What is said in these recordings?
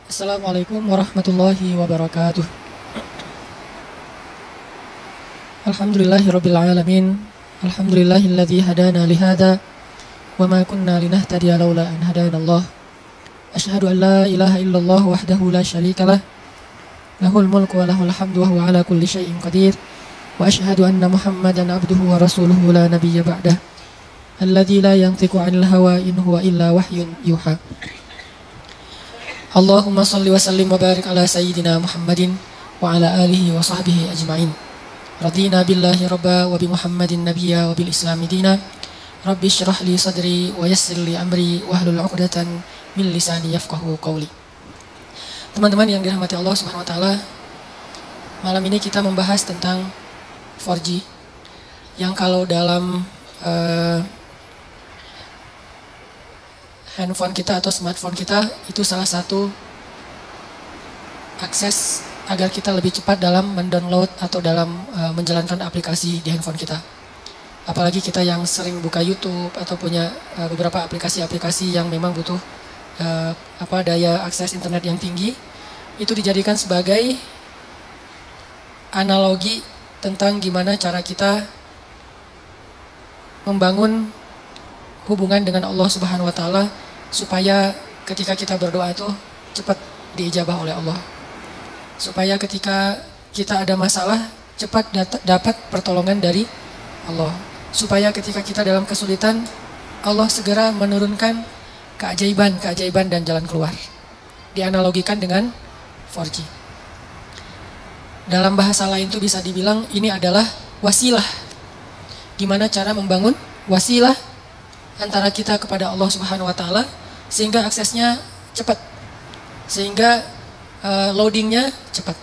Assalamualaikum warahmatullahi wabarakatuh. Alhamdulillahirabbil alamin. Alhamdulillahilladzi hadana li hadza wa ma kunna linahtadiya laula an hadanallah. Asyhadu an la ilaha illallah wahdahu la syarikalah. Lahul mulku wa lahul hamdu wa huwa ala kulli syai'in qadir. Wa asyhadu anna Muhammadan abduhu wa rasuluhu la nabiyya ba'dah. Alladzi la yantiqu 'anil hawa in huwa illa wahyun yuha. Allahumma salli wa sallim wa barik ala sayyidina Muhammadin wa ala alihi wa sahbihi ajma'in. Radina billahi rabba wa bi Muhammadin nabiyya wa bil islami dina. Rabbi syrah li sadri wa yassir li amri wa hlul 'uqdatan min lisani yafqahu qawli. Teman-teman yang dirahmati Allah Subhanahu wa taala, malam ini kita membahas tentang 4G yang kalau dalam handphone kita atau smartphone kita itu salah satu akses agar kita lebih cepat dalam mendownload atau dalam menjalankan aplikasi di handphone kita. Apalagi kita yang sering buka YouTube atau punya beberapa aplikasi-aplikasi yang memang butuh daya akses internet yang tinggi, itu dijadikan sebagai analogi tentang gimana cara kita membangun hubungan dengan Allah Subhanahu wa taala supaya ketika kita berdoa itu cepat diijabah oleh Allah. Supaya ketika kita ada masalah cepat dapat pertolongan dari Allah. Supaya ketika kita dalam kesulitan Allah segera menurunkan keajaiban dan jalan keluar. Dianalogikan dengan 4G. Dalam bahasa lain itu bisa dibilang ini adalah wasilah. Gimana cara membangun wasilah antara kita kepada Allah Subhanahu wa taala sehingga aksesnya cepat, sehingga loadingnya cepat.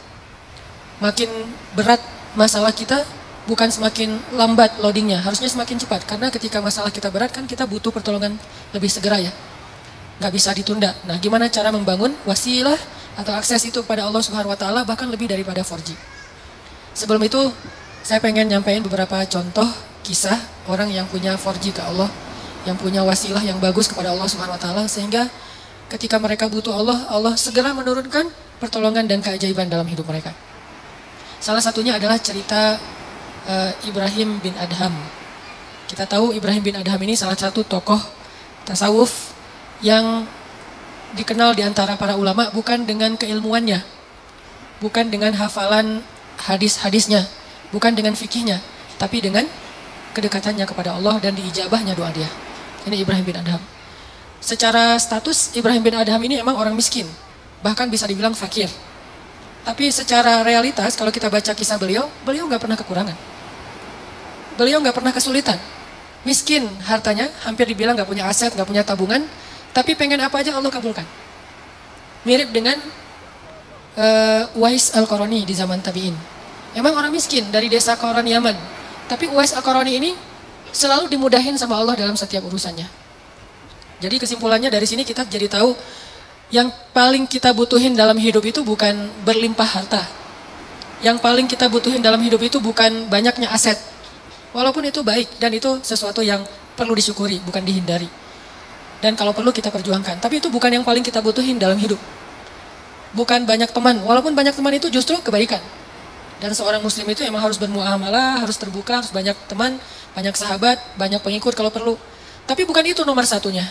Makin berat masalah kita, bukan semakin lambat loadingnya, harusnya semakin cepat. Karena ketika masalah kita berat kan kita butuh pertolongan lebih segera ya, nggak bisa ditunda. Nah, gimana cara membangun wasilah atau akses itu kepada Allah Subhanahu wa taala bahkan lebih daripada 4G. Sebelum itu saya pengen nyampein beberapa contoh kisah orang yang punya 4G ke Allah, yang punya wasilah yang bagus kepada Allah Subhanahu wa taala sehingga ketika mereka butuh Allah, Allah segera menurunkan pertolongan dan keajaiban dalam hidup mereka. Salah satunya adalah cerita Ibrahim bin Adham. Kita tahu Ibrahim bin Adham ini salah satu tokoh tasawuf yang dikenal di antara para ulama bukan dengan keilmuannya, bukan dengan hafalan hadis-hadisnya, bukan dengan fikihnya, tapi dengan kedekatannya kepada Allah dan diijabahnya doa dia. Ini Ibrahim bin Adham. Secara status Ibrahim bin Adham ini emang orang miskin, bahkan bisa dibilang fakir. Tapi secara realitas kalau kita baca kisah beliau nggak pernah kekurangan. Beliau nggak pernah kesulitan. Miskin hartanya, hampir dibilang nggak punya aset, nggak punya tabungan, tapi pengen apa aja Allah kabulkan. Mirip dengan Uwais Al-Qarani di zaman tabi'in. Emang orang miskin dari desa Qaran Yaman. Tapi Uwais Al-Qarani ini selalu dimudahin sama Allah dalam setiap urusannya. Jadi kesimpulannya dari sini kita jadi tahu yang paling kita butuhin dalam hidup itu bukan berlimpah harta. Yang paling kita butuhin dalam hidup itu bukan banyaknya aset. Walaupun itu baik dan itu sesuatu yang perlu disyukuri, bukan dihindari. Dan kalau perlu kita perjuangkan. Tapi itu bukan yang paling kita butuhin dalam hidup. Bukan banyak teman. Walaupun banyak teman itu justru kebaikan. Dan seorang muslim itu emang harus bermuamalah, harus terbuka, harus banyak teman, banyak sahabat, banyak pengikut kalau perlu. Tapi bukan itu nomor satunya.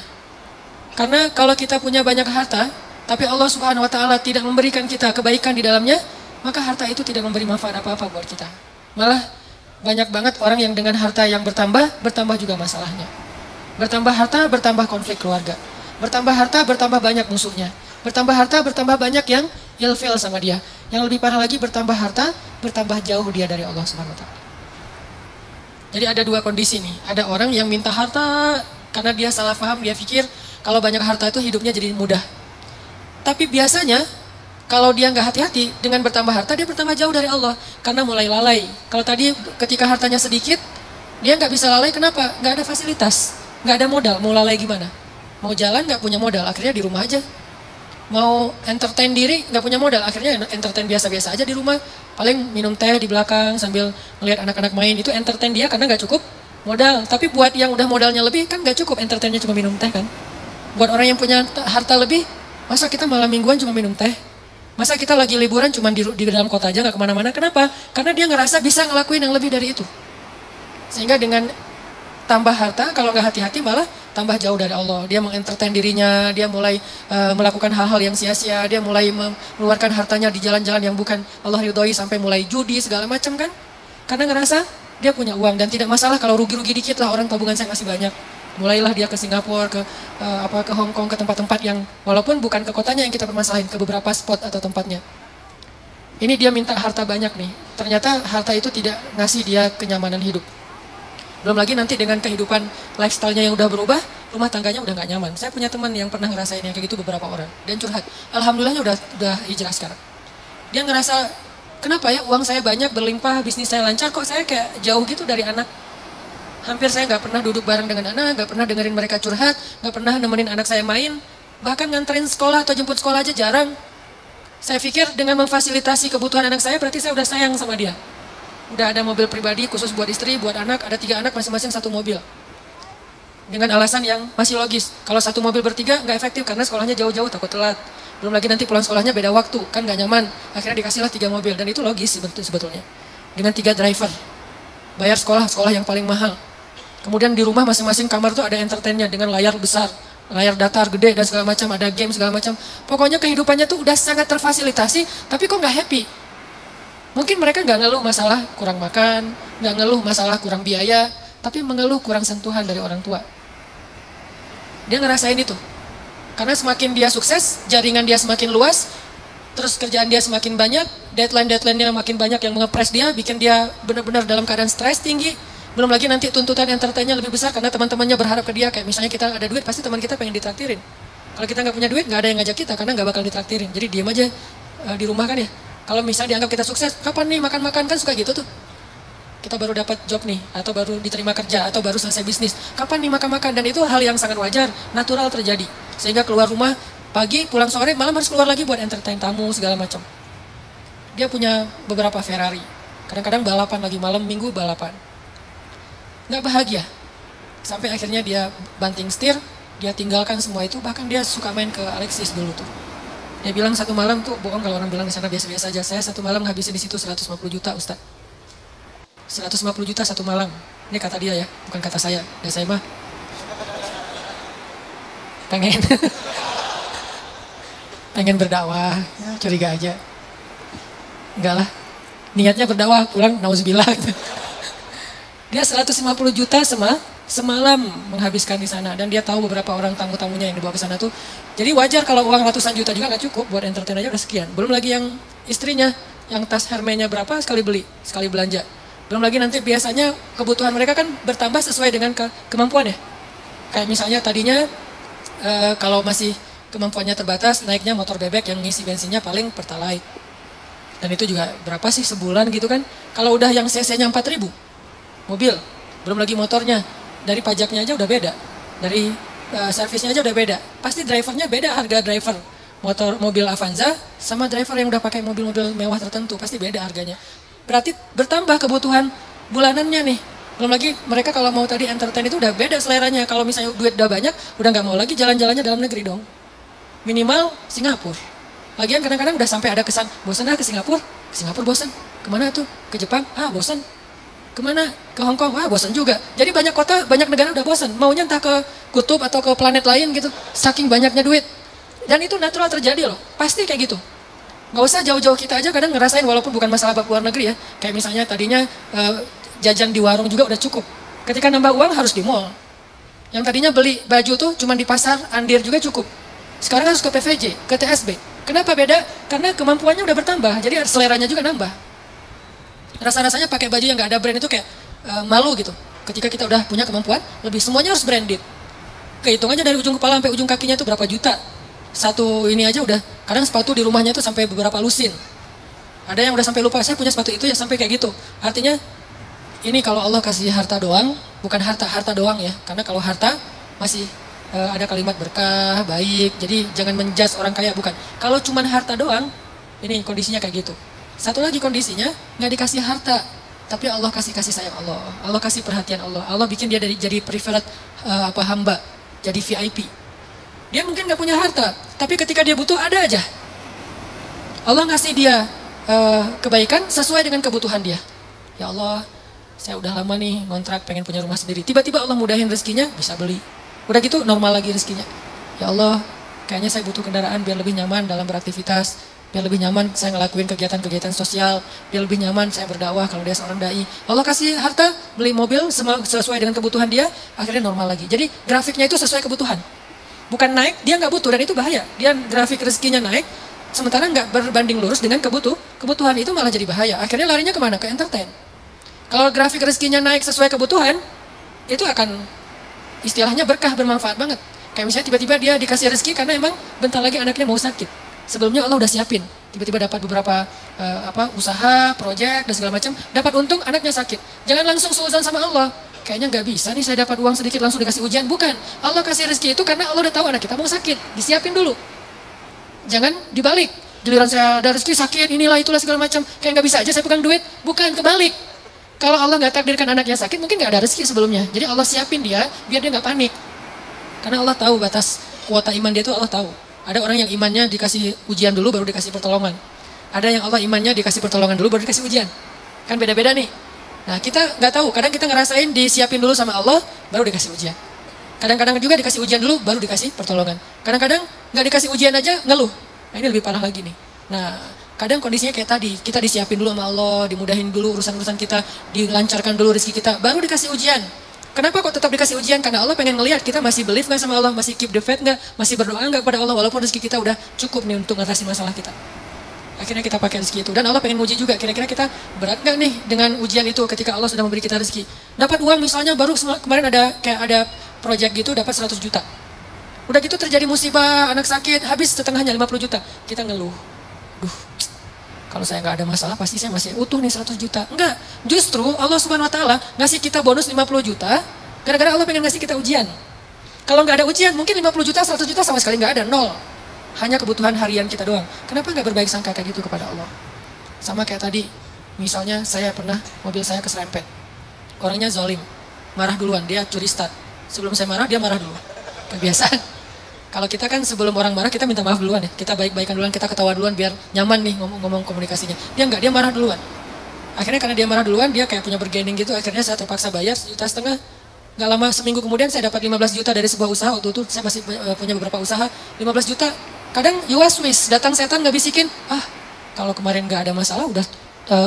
Karena kalau kita punya banyak harta, tapi Allah Subhanahu wa taala tidak memberikan kita kebaikan di dalamnya, maka harta itu tidak memberi manfaat apa-apa buat kita. Malah banyak banget orang yang dengan harta yang bertambah juga masalahnya. Bertambah harta, bertambah konflik keluarga. Bertambah harta, bertambah banyak musuhnya. Bertambah harta, bertambah banyak yang ilfil sama dia. Yang lebih parah lagi, bertambah harta, bertambah jauh dia dari Allah Subhanahu wa taala. Jadi ada dua kondisi nih. Ada orang yang minta harta karena dia salah paham, dia pikir kalau banyak harta itu hidupnya jadi mudah. Tapi biasanya kalau dia nggak hati-hati dengan bertambah harta, dia bertambah jauh dari Allah karena mulai lalai. Kalau tadi ketika hartanya sedikit, dia nggak bisa lalai. Kenapa? Nggak ada fasilitas, nggak ada modal. Mau lalai gimana? Mau jalan nggak punya modal, akhirnya di rumah aja. Mau entertain diri nggak punya modal, akhirnya entertain biasa-biasa aja di rumah. Paling minum teh di belakang sambil melihat anak-anak main, itu entertain dia karena nggak cukup modal. Tapi buat yang udah modalnya lebih kan gak cukup entertainnya cuma minum teh kan. Buat orang yang punya harta lebih, masa kita malam mingguan cuma minum teh? Masa kita lagi liburan cuma di dalam kota aja gak kemana-mana? Kenapa? Karena dia ngerasa bisa ngelakuin yang lebih dari itu. Sehingga dengan tambah harta, kalau nggak hati-hati malah tambah jauh dari Allah. Dia mengentertain dirinya, dia mulai melakukan hal-hal yang sia-sia, dia mulai mengeluarkan hartanya di jalan-jalan yang bukan Allah ridhoi, sampai mulai judi segala macam kan. Karena ngerasa dia punya uang dan tidak masalah kalau rugi-rugi dikit lah, orang tabungan saya masih banyak. Mulailah dia ke Singapura, ke Hong Kong, ke tempat-tempat yang walaupun bukan ke kotanya yang kita permasalahin, ke beberapa spot atau tempatnya. Ini dia minta harta banyak nih. Ternyata harta itu tidak ngasih dia kenyamanan hidup. Belum lagi nanti dengan kehidupan lifestyle-nya yang udah berubah, rumah tangganya udah gak nyaman. Saya punya teman yang pernah ngerasain yang kayak gitu beberapa orang. Dan curhat. Alhamdulillahnya udah hijrah sekarang. Dia ngerasa, kenapa ya uang saya banyak, berlimpah, bisnis saya lancar, kok saya kayak jauh gitu dari anak. Hampir saya gak pernah duduk bareng dengan anak, gak pernah dengerin mereka curhat, gak pernah nemenin anak saya main. Bahkan nganterin sekolah atau jemput sekolah aja jarang. Saya pikir dengan memfasilitasi kebutuhan anak saya, berarti saya udah sayang sama dia. Udah ada mobil pribadi khusus buat istri, buat anak, ada 3 anak masing-masing 1 mobil. Dengan alasan yang masih logis. Kalau 1 mobil bertiga nggak efektif karena sekolahnya jauh-jauh takut telat. Belum lagi nanti pulang sekolahnya beda waktu, kan nggak nyaman. Akhirnya dikasihlah 3 mobil dan itu logis sebetulnya. Dengan 3 driver. Bayar sekolah yang paling mahal. Kemudian di rumah masing-masing kamar tuh ada entertainnya dengan layar besar, layar datar gede dan segala macam, ada game segala macam. Pokoknya kehidupannya tuh udah sangat terfasilitasi, tapi kok nggak happy. Mungkin mereka nggak ngeluh masalah kurang makan, nggak ngeluh masalah kurang biaya, tapi mengeluh kurang sentuhan dari orang tua. Dia ngerasain itu. Karena semakin dia sukses, jaringan dia semakin luas, terus kerjaan dia semakin banyak, deadline-nya makin banyak yang mengepres dia, bikin dia benar-benar dalam keadaan stres tinggi. Belum lagi nanti tuntutan entertainnya lebih besar karena teman-temannya berharap ke dia, kayak misalnya kita ada duit, pasti teman kita pengen ditraktirin. Kalau kita nggak punya duit, nggak ada yang ngajak kita karena nggak bakal ditraktirin. Jadi diam aja di rumah kan ya. Kalau misalnya dianggap kita sukses, kapan nih makan-makan, kan suka gitu tuh. Kita baru dapat job nih, atau baru diterima kerja, atau baru selesai bisnis. Kapan nih makan-makan, dan itu hal yang sangat wajar, natural terjadi. Sehingga keluar rumah pagi, pulang sore, malam harus keluar lagi buat entertain tamu, segala macam. Dia punya beberapa Ferrari. Kadang-kadang balapan lagi, malam minggu balapan. Nggak bahagia. Sampai akhirnya dia banting setir, dia tinggalkan semua itu, bahkan dia suka main ke Alexis dulu tuh. Dia bilang 1 malam tuh, bohong kalau orang bilang di sana biasa-biasa aja. Saya 1 malam ngabisin di situ 150 juta, Ustaz. 150 juta 1 malam. Ini kata dia ya, bukan kata saya. Dan saya mah pengen berdakwah, curiga aja. Enggak lah, niatnya berdakwah, pulang nauzubillah gitu. Dia 150 juta semalam menghabiskan di sana, dan dia tahu beberapa orang tamu-tamunya yang dibawa ke sana tuh. Jadi wajar kalau uang ratusan juta juga nggak cukup buat entertain aja udah sekian. Belum lagi yang istrinya, yang tas Hermes-nya berapa sekali beli, sekali belanja. Belum lagi nanti biasanya kebutuhan mereka kan bertambah sesuai dengan kemampuan ya. Kayak misalnya tadinya kalau masih kemampuannya terbatas, naiknya motor bebek yang ngisi bensinnya paling Pertalite. Dan itu juga berapa sih sebulan gitu kan. Kalau udah yang cc-nya 4.000 mobil, belum lagi motornya, dari pajaknya aja udah beda, dari servisnya aja udah beda. Pasti drivernya beda, harga driver mobil Avanza sama driver yang udah pakai mobil-mobil mewah tertentu, pasti beda harganya. Berarti bertambah kebutuhan bulanannya nih. Belum lagi mereka kalau mau tadi entertain itu udah beda seleranya. Kalau misalnya duit udah banyak, udah nggak mau lagi jalan-jalannya dalam negeri dong. Minimal Singapura. Lagian kadang-kadang udah sampai ada kesan, bosan ke Singapura bosan. Kemana tuh? Ke Jepang? Bosan. Kemana? Ke Hong Kong? Bosan juga. Jadi banyak kota, banyak negara udah bosan. Maunya entah ke kutub atau ke planet lain gitu. Saking banyaknya duit. Dan itu natural terjadi loh. Pasti kayak gitu. Nggak usah jauh-jauh, kita aja kadang ngerasain walaupun bukan masalah bab luar negeri ya. Kayak misalnya tadinya jajan di warung juga udah cukup. Ketika nambah uang harus di mall. Yang tadinya beli baju tuh cuma di pasar Andir juga cukup. Sekarang harus ke PVJ, ke TSB. Kenapa beda? Karena kemampuannya udah bertambah. Jadi seleranya juga nambah. Rasa-rasanya pakai baju yang nggak ada brand itu kayak malu gitu. Ketika kita udah punya kemampuan, lebih semuanya harus branded. Kehitung aja dari ujung kepala sampai ujung kakinya itu berapa juta. Satu ini aja udah, kadang sepatu di rumahnya itu sampai beberapa lusin. Ada yang udah sampai lupa, saya punya sepatu itu ya sampai kayak gitu. Artinya, ini kalau Allah kasih harta doang, bukan harta doang ya. Karena kalau harta masih ada kalimat berkah, baik. Jadi jangan menjudge orang kaya, bukan. Kalau cuman harta doang, ini kondisinya kayak gitu. Satu lagi kondisinya, nggak dikasih harta, tapi Allah kasih kasih sayang Allah. Allah kasih perhatian Allah. Allah bikin dia jadi preferred hamba, jadi VIP. Dia mungkin nggak punya harta, tapi ketika dia butuh ada aja. Allah ngasih dia kebaikan sesuai dengan kebutuhan dia. Ya Allah, saya udah lama nih ngontrak pengen punya rumah sendiri. Tiba-tiba Allah mudahin rezekinya, bisa beli. Udah gitu normal lagi rezekinya. Ya Allah, kayaknya saya butuh kendaraan biar lebih nyaman dalam beraktivitas, biar lebih nyaman saya ngelakuin kegiatan-kegiatan sosial, biar lebih nyaman saya berdakwah kalau dia seorang dai. Allah kasih harta, beli mobil sesuai dengan kebutuhan dia, akhirnya normal lagi. Jadi grafiknya itu sesuai kebutuhan. Bukan naik, dia nggak butuh dan itu bahaya. Dia grafik rezekinya naik, sementara nggak berbanding lurus dengan kebutuhan itu malah jadi bahaya. Akhirnya larinya kemana? Ke entertain. Kalau grafik rezekinya naik sesuai kebutuhan, itu akan istilahnya berkah, bermanfaat banget. Kayak misalnya tiba-tiba dia dikasih rezeki karena emang bentar lagi anaknya mau sakit. Sebelumnya Allah udah siapin. Tiba-tiba dapat beberapa usaha, proyek dan segala macam, dapat untung anaknya sakit. Jangan langsung suudzon sama Allah. Kayaknya nggak bisa nih saya dapat uang sedikit langsung dikasih ujian. Bukan. Allah kasih rezeki itu karena Allah udah tahu anak kita mau sakit. Disiapin dulu. Jangan dibalik. Giliran saya ada rezeki sakit, inilah itulah segala macam. Kayak nggak bisa aja saya pegang duit. Bukan, kebalik. Kalau Allah nggak takdirkan anaknya sakit, mungkin nggak ada rezeki sebelumnya. Jadi Allah siapin dia, biar dia nggak panik. Karena Allah tahu batas kuota iman dia itu Allah tahu. Ada orang yang imannya dikasih ujian dulu, baru dikasih pertolongan. Ada yang Allah imannya dikasih pertolongan dulu, baru dikasih ujian. Kan beda-beda nih. Nah kita nggak tahu, kadang kita ngerasain disiapin dulu sama Allah, baru dikasih ujian. Kadang-kadang juga dikasih ujian dulu, baru dikasih pertolongan. Kadang-kadang nggak dikasih ujian aja, ngeluh. Nah ini lebih parah lagi nih. Nah kadang kondisinya kayak tadi, kita disiapin dulu sama Allah, dimudahin dulu urusan-urusan kita, dilancarkan dulu rezeki kita, baru dikasih ujian. Kenapa kok tetap dikasih ujian? Karena Allah pengen ngelihat kita masih believe nggak sama Allah, masih keep the faith nggak, masih berdoa nggak kepada Allah, walaupun rezeki kita udah cukup nih untuk ngatasin masalah kita. Akhirnya kita pakai rezeki itu, dan Allah pengen uji juga, kira-kira kita berat nggak nih dengan ujian itu ketika Allah sudah memberi kita rezeki. Dapat uang misalnya baru kemarin ada project gitu dapat 100 juta. Udah gitu terjadi musibah, anak sakit, habis setengahnya 50 juta. Kita ngeluh. Kalau saya nggak ada masalah, pasti saya masih utuh nih 100 juta. Enggak, justru Allah Subhanahu Wa Taala ngasih kita bonus 50 juta, gara-gara Allah pengen ngasih kita ujian. Kalau nggak ada ujian, mungkin 50 juta, 100 juta sama sekali nggak ada, nol. Hanya kebutuhan harian kita doang. Kenapa nggak berbaik sangka kayak gitu kepada Allah? Sama kayak tadi, misalnya saya pernah mobil saya keserempet. Orangnya zolim, marah duluan, dia curi start. Sebelum saya marah, dia marah dulu. Kebiasaan. Kalau kita kan sebelum orang marah kita minta maaf duluan ya. Kita baik-baikan duluan, kita ketawa duluan biar nyaman nih ngomong komunikasinya. Dia enggak, dia marah duluan. Akhirnya karena dia marah duluan, dia kayak punya bergening gitu. Akhirnya saya terpaksa bayar 1,5 juta. Nggak lama seminggu kemudian saya dapat 15 juta dari sebuah usaha. Waktu itu saya masih punya beberapa usaha. 15 juta. Kadang yuaswis, datang setan nggak bisikin. Kalau kemarin nggak ada masalah udah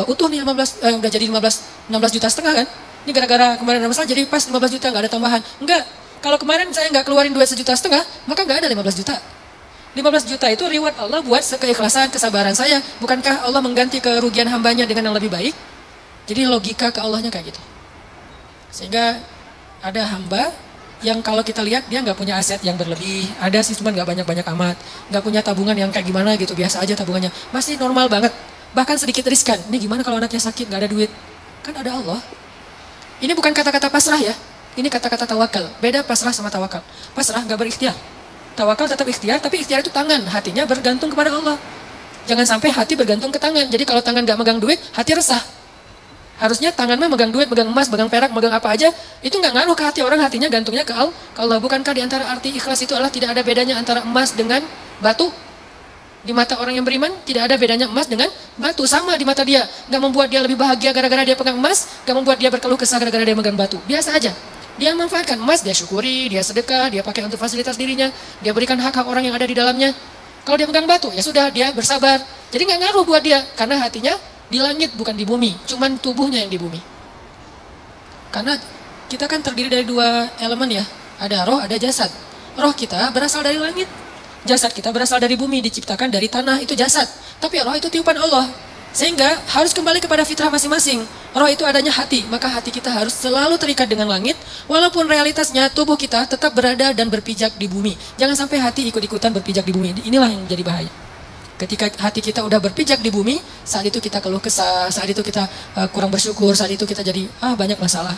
utuh nih 15, udah jadi 16 juta setengah kan. Ini gara-gara kemarin ada masalah jadi pas 15 juta nggak ada tambahan. Enggak. Kalau kemarin saya nggak keluarin duit 1,5 juta, maka nggak ada 15 juta. 15 juta itu reward Allah buat keikhlasan, kesabaran saya. Bukankah Allah mengganti kerugian hambanya dengan yang lebih baik? Jadi logika ke Allahnya kayak gitu. Sehingga ada hamba yang kalau kita lihat dia nggak punya aset yang berlebih. Ada sih cuman nggak banyak-banyak amat. Nggak punya tabungan yang kayak gimana gitu, biasa aja tabungannya. Masih normal banget. Bahkan sedikit riskan. Ini gimana kalau anaknya sakit, nggak ada duit? Kan ada Allah. Ini bukan kata-kata pasrah ya. Ini kata-kata tawakal. Beda pasrah sama tawakal. Pasrah nggak berikhtiar. Tawakal tetap ikhtiar, tapi ikhtiar itu tangan. Hatinya bergantung kepada Allah. Jangan sampai hati bergantung ke tangan. Jadi kalau tangan nggak megang duit, hati resah. Harusnya tangan mah megang duit, megang emas, megang perak, megang apa aja. Itu nggak ngaruh ke hati orang, hatinya gantungnya ke Allah. Bukankah di antara arti ikhlas itu adalah tidak ada bedanya antara emas dengan batu? Di mata orang yang beriman, tidak ada bedanya emas dengan batu. Sama di mata dia. Nggak membuat dia lebih bahagia gara-gara dia pegang emas, nggak membuat dia berkeluh kesah gara-gara dia megang batu. Biasa aja. Dia manfaatkan emas, dia syukuri, dia sedekah, dia pakai untuk fasilitas dirinya, dia berikan hak-hak orang yang ada di dalamnya. Kalau dia pegang batu, ya sudah, dia bersabar. Jadi nggak ngaruh buat dia, karena hatinya di langit bukan di bumi, cuman tubuhnya yang di bumi. Karena kita kan terdiri dari dua elemen ya, ada roh, ada jasad. Roh kita berasal dari langit, jasad kita berasal dari bumi, diciptakan dari tanah, itu jasad. Tapi roh itu tiupan Allah. Sehingga harus kembali kepada fitrah masing-masing. Roh itu adanya hati, maka hati kita harus selalu terikat dengan langit, walaupun realitasnya tubuh kita tetap berada dan berpijak di bumi. Jangan sampai hati ikut-ikutan berpijak di bumi. Inilah yang jadi bahaya. Ketika hati kita udah berpijak di bumi, saat itu kita keluh kesah, saat itu kita kurang bersyukur, saat itu kita jadi banyak masalah.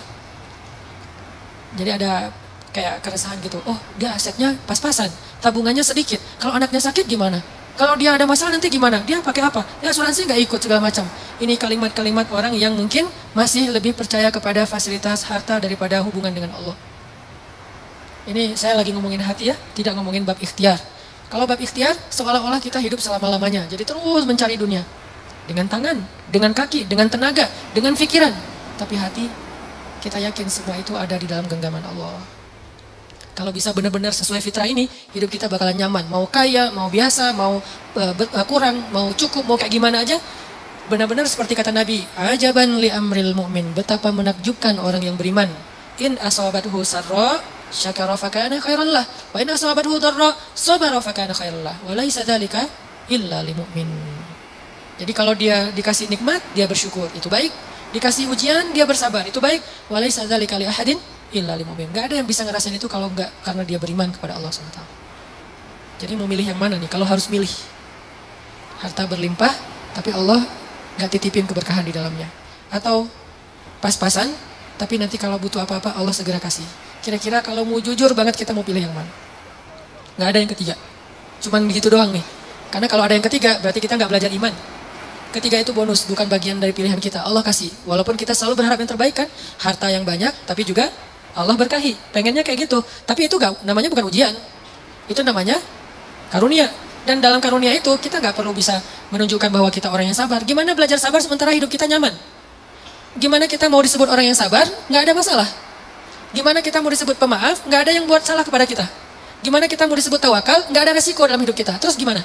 Jadi ada kayak keresahan gitu. Oh, dia asetnya pas-pasan, tabungannya sedikit. Kalau anaknya sakit gimana? Kalau dia ada masalah nanti gimana? Dia pakai apa? Dia asuransi nggak ikut segala macam. Ini kalimat-kalimat orang yang mungkin masih lebih percaya kepada fasilitas harta daripada hubungan dengan Allah. Ini saya lagi ngomongin hati ya, tidak ngomongin bab ikhtiar. Kalau bab ikhtiar, seolah-olah kita hidup selama-lamanya. Jadi terus mencari dunia. Dengan tangan, dengan kaki, dengan tenaga, dengan pikiran. Tapi hati, kita yakin semua itu ada di dalam genggaman Allah. Kalau bisa benar-benar sesuai fitrah ini, hidup kita bakalan nyaman. Mau kaya, mau biasa, mau kurang, mau cukup, mau kayak gimana aja. Benar-benar seperti kata Nabi, ajaban li amril mu'min. Betapa menakjubkan orang yang beriman. In asabathu sarra, syakara fakana khairan lah. Wa in asabathu darra, sabara fakana khairan lah. Wa laisa dzalika illa lil mu'min. Jadi kalau dia dikasih nikmat, dia bersyukur. Itu baik. Dikasih ujian, dia bersabar. Itu baik. Wa laisa dzalika li ahadin illa lil mu'min. Gak ada yang bisa ngerasain itu kalau enggak karena dia beriman kepada Allah SWT. Jadi mau milih yang mana nih? Kalau harus milih, harta berlimpah tapi Allah gak titipin keberkahan di dalamnya, atau pas-pasan tapi nanti kalau butuh apa-apa Allah segera kasih. Kira-kira kalau mau jujur banget kita mau pilih yang mana? Gak ada yang ketiga, cuman begitu doang nih. Karena kalau ada yang ketiga berarti kita gak belajar iman. Ketiga itu bonus, bukan bagian dari pilihan kita. Allah kasih, walaupun kita selalu berharap yang terbaik kan, harta yang banyak tapi juga Allah berkahi, pengennya kayak gitu. Tapi itu gak, namanya bukan ujian. Itu namanya karunia. Dan dalam karunia itu kita gak perlu bisa menunjukkan bahwa kita orang yang sabar. Gimana belajar sabar sementara hidup kita nyaman? Gimana kita mau disebut orang yang sabar? Gak ada masalah. Gimana kita mau disebut pemaaf? Gak ada yang buat salah kepada kita. Gimana kita mau disebut tawakal? Gak ada resiko dalam hidup kita. Terus gimana?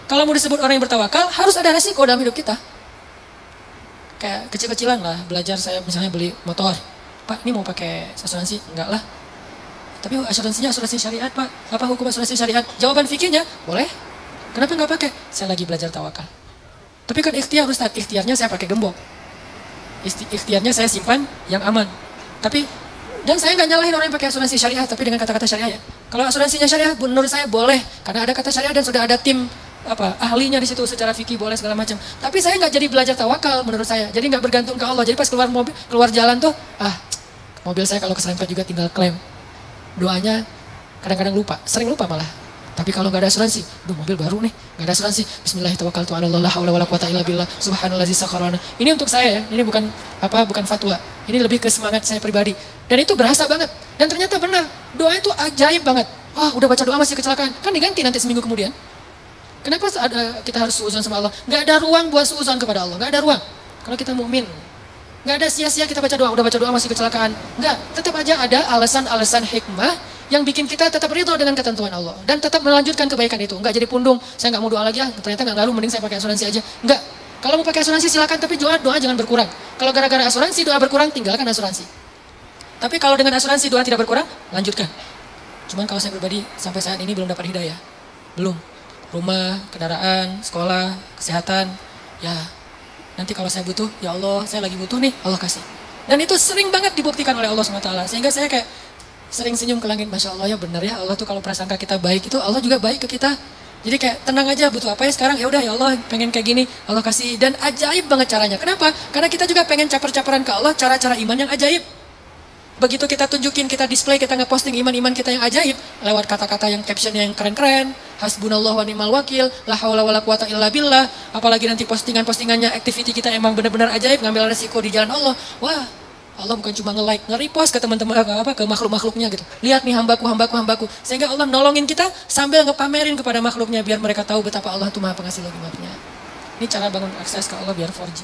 Kalau mau disebut orang yang bertawakal, harus ada resiko dalam hidup kita. Kayak kecil-kecilan lah, belajar saya misalnya beli motor. Pak, ini mau pakai asuransi? Enggak lah. Tapi asuransinya asuransi syariat, Pak. Apa hukum asuransi syariat? Jawaban fikirnya, boleh. Kenapa nggak pakai? Saya lagi belajar tawakal. Tapi kan ikhtiar, Ustaz. Ikhtiarnya saya pakai gembok. Ikhtiarnya saya simpan yang aman. Tapi, dan saya nggak nyalahin orang yang pakai asuransi syariat, tapi dengan kata-kata syariah ya. Kalau asuransinya syariah, menurut saya boleh. Karena ada kata syariah dan sudah ada tim ahlinya di situ secara fikih boleh segala macam. Tapi saya nggak jadi belajar tawakal menurut saya. Jadi nggak bergantung ke Allah. Jadi pas keluar jalan tuh, mobil saya kalau keserempet juga tinggal klaim. Doanya kadang-kadang lupa, sering lupa malah. Tapi kalau nggak ada asuransi, mobil baru nih, nggak ada asuransi. Bismillahirrahmanirrahim. La haula wala quwata illa billah. Subhanallazi sakharana. Ini untuk saya ya. Ini bukan fatwa. Ini lebih ke semangat saya pribadi. Dan itu berasa banget. Dan ternyata benar. Doa itu ajaib banget. Udah baca doa masih kecelakaan. Kan diganti nanti seminggu kemudian. Kenapa kita harus suudzon sama Allah? Nggak ada ruang buat suudzon kepada Allah. Nggak ada ruang. Kalau kita mukmin, nggak ada sia-sia kita baca doa. Udah baca doa masih kecelakaan. Nggak. Tetap aja ada alasan-alasan hikmah yang bikin kita tetap ridho dengan ketentuan Allah. Dan tetap melanjutkan kebaikan itu. Nggak jadi pundung. Saya nggak mau doa lagi ternyata nggak ngaruh. Mending saya pakai asuransi aja. Nggak. Kalau mau pakai asuransi silakan. Tapi doa jangan berkurang. Kalau gara-gara asuransi doa berkurang, tinggalkan asuransi. Tapi kalau dengan asuransi doa tidak berkurang, lanjutkan. Cuman kalau saya pribadi sampai saat ini belum dapat hidayah. Belum. Rumah, kendaraan, sekolah, kesehatan, ya nanti kalau saya butuh, ya Allah saya lagi butuh nih, Allah kasih. Dan itu sering banget dibuktikan oleh Allah SWT, sehingga saya kayak sering senyum ke langit, Masya Allah ya benar ya, Allah tuh kalau prasangka kita baik itu Allah juga baik ke kita. Jadi kayak tenang aja, butuh apa ya sekarang, ya udah ya Allah pengen kayak gini, Allah kasih. Dan ajaib banget caranya. Kenapa? Karena kita juga pengen caper-caperan ke Allah, cara-cara iman yang ajaib. Begitu kita tunjukin, kita display, kita ngeposting iman-iman kita yang ajaib lewat kata-kata yang captionnya yang keren-keren, hasbunallah wa ni'mal wakil, la haula wala quwata illa billah. Apalagi nanti postingan-postingannya activity kita emang benar-benar ajaib, ngambil resiko di jalan Allah. Wah, Allah bukan cuma nge-like, nge-repost ke teman-teman ke makhluk-makhluknya gitu. Lihat nih hambaku. Sehingga Allah nolongin kita sambil ngepamerin kepada makhluknya biar mereka tahu betapa Allah itu Maha Pengasih lagi Maha Penyayang. Ini cara bangun akses ke Allah biar 4G.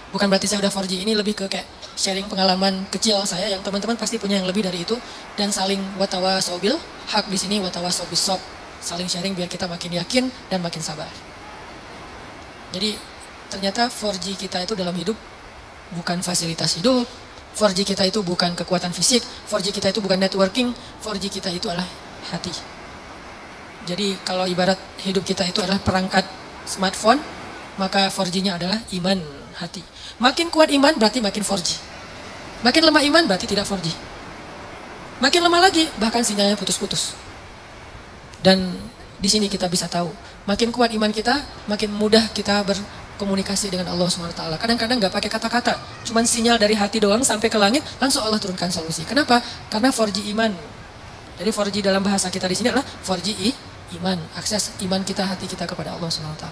Bukan berarti saya udah 4G, ini lebih ke kayak sharing pengalaman kecil saya yang teman-teman pasti punya yang lebih dari itu, dan saling watawasobil, hak di sini watawasobisop, saling sharing biar kita makin yakin dan makin sabar. Jadi ternyata 4G kita itu dalam hidup bukan fasilitas hidup, 4G kita itu bukan kekuatan fisik, 4G kita itu bukan networking, 4G kita itu adalah hati. Jadi kalau ibarat hidup kita itu adalah perangkat smartphone, maka 4G-nya adalah iman, hati. Makin kuat iman berarti makin 4G. Makin lemah iman berarti tidak 4G. Makin lemah lagi bahkan sinyalnya putus-putus. Dan di sini kita bisa tahu, makin kuat iman kita, makin mudah kita berkomunikasi dengan Allah SWT. Kadang-kadang nggak pakai kata-kata, cuman sinyal dari hati doang sampai ke langit, langsung Allah turunkan solusi. Kenapa? Karena 4G iman. Jadi 4G dalam bahasa kita di sini adalah 4G iman, akses iman kita, hati kita kepada Allah SWT.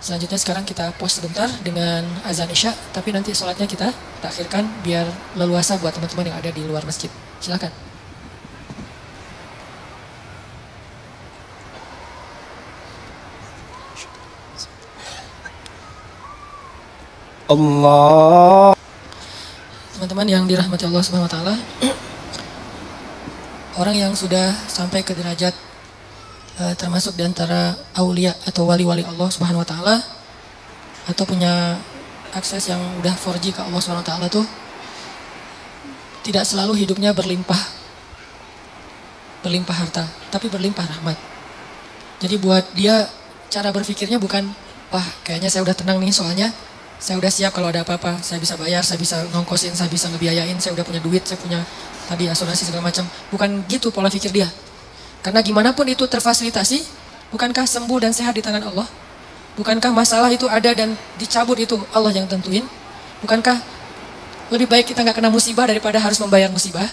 Selanjutnya sekarang kita pause sebentar dengan azan Isya, tapi nanti sholatnya kita takhirkan biar leluasa buat teman-teman yang ada di luar masjid. Silakan. Allah. Teman-teman yang dirahmati Allah Subhanahu wa taala, orang yang sudah sampai ke derajat termasuk di antara aulia atau wali-wali Allah Subhanahu wa taala atau punya akses yang udah 4G ke Allah Subhanahu wa taala tuh tidak selalu hidupnya berlimpah harta, tapi berlimpah rahmat. Jadi buat dia cara berpikirnya bukan, wah kayaknya saya udah tenang nih soalnya saya udah siap kalau ada apa-apa, saya bisa bayar, saya bisa ngongkosin, saya bisa ngebiayain, saya udah punya duit, saya punya tadi asuransi segala macam. Bukan gitu pola pikir dia. Karena gimana pun itu terfasilitasi, bukankah sembuh dan sehat di tangan Allah? Bukankah masalah itu ada dan dicabut itu Allah yang tentuin? Bukankah lebih baik kita nggak kena musibah daripada harus membayar musibah?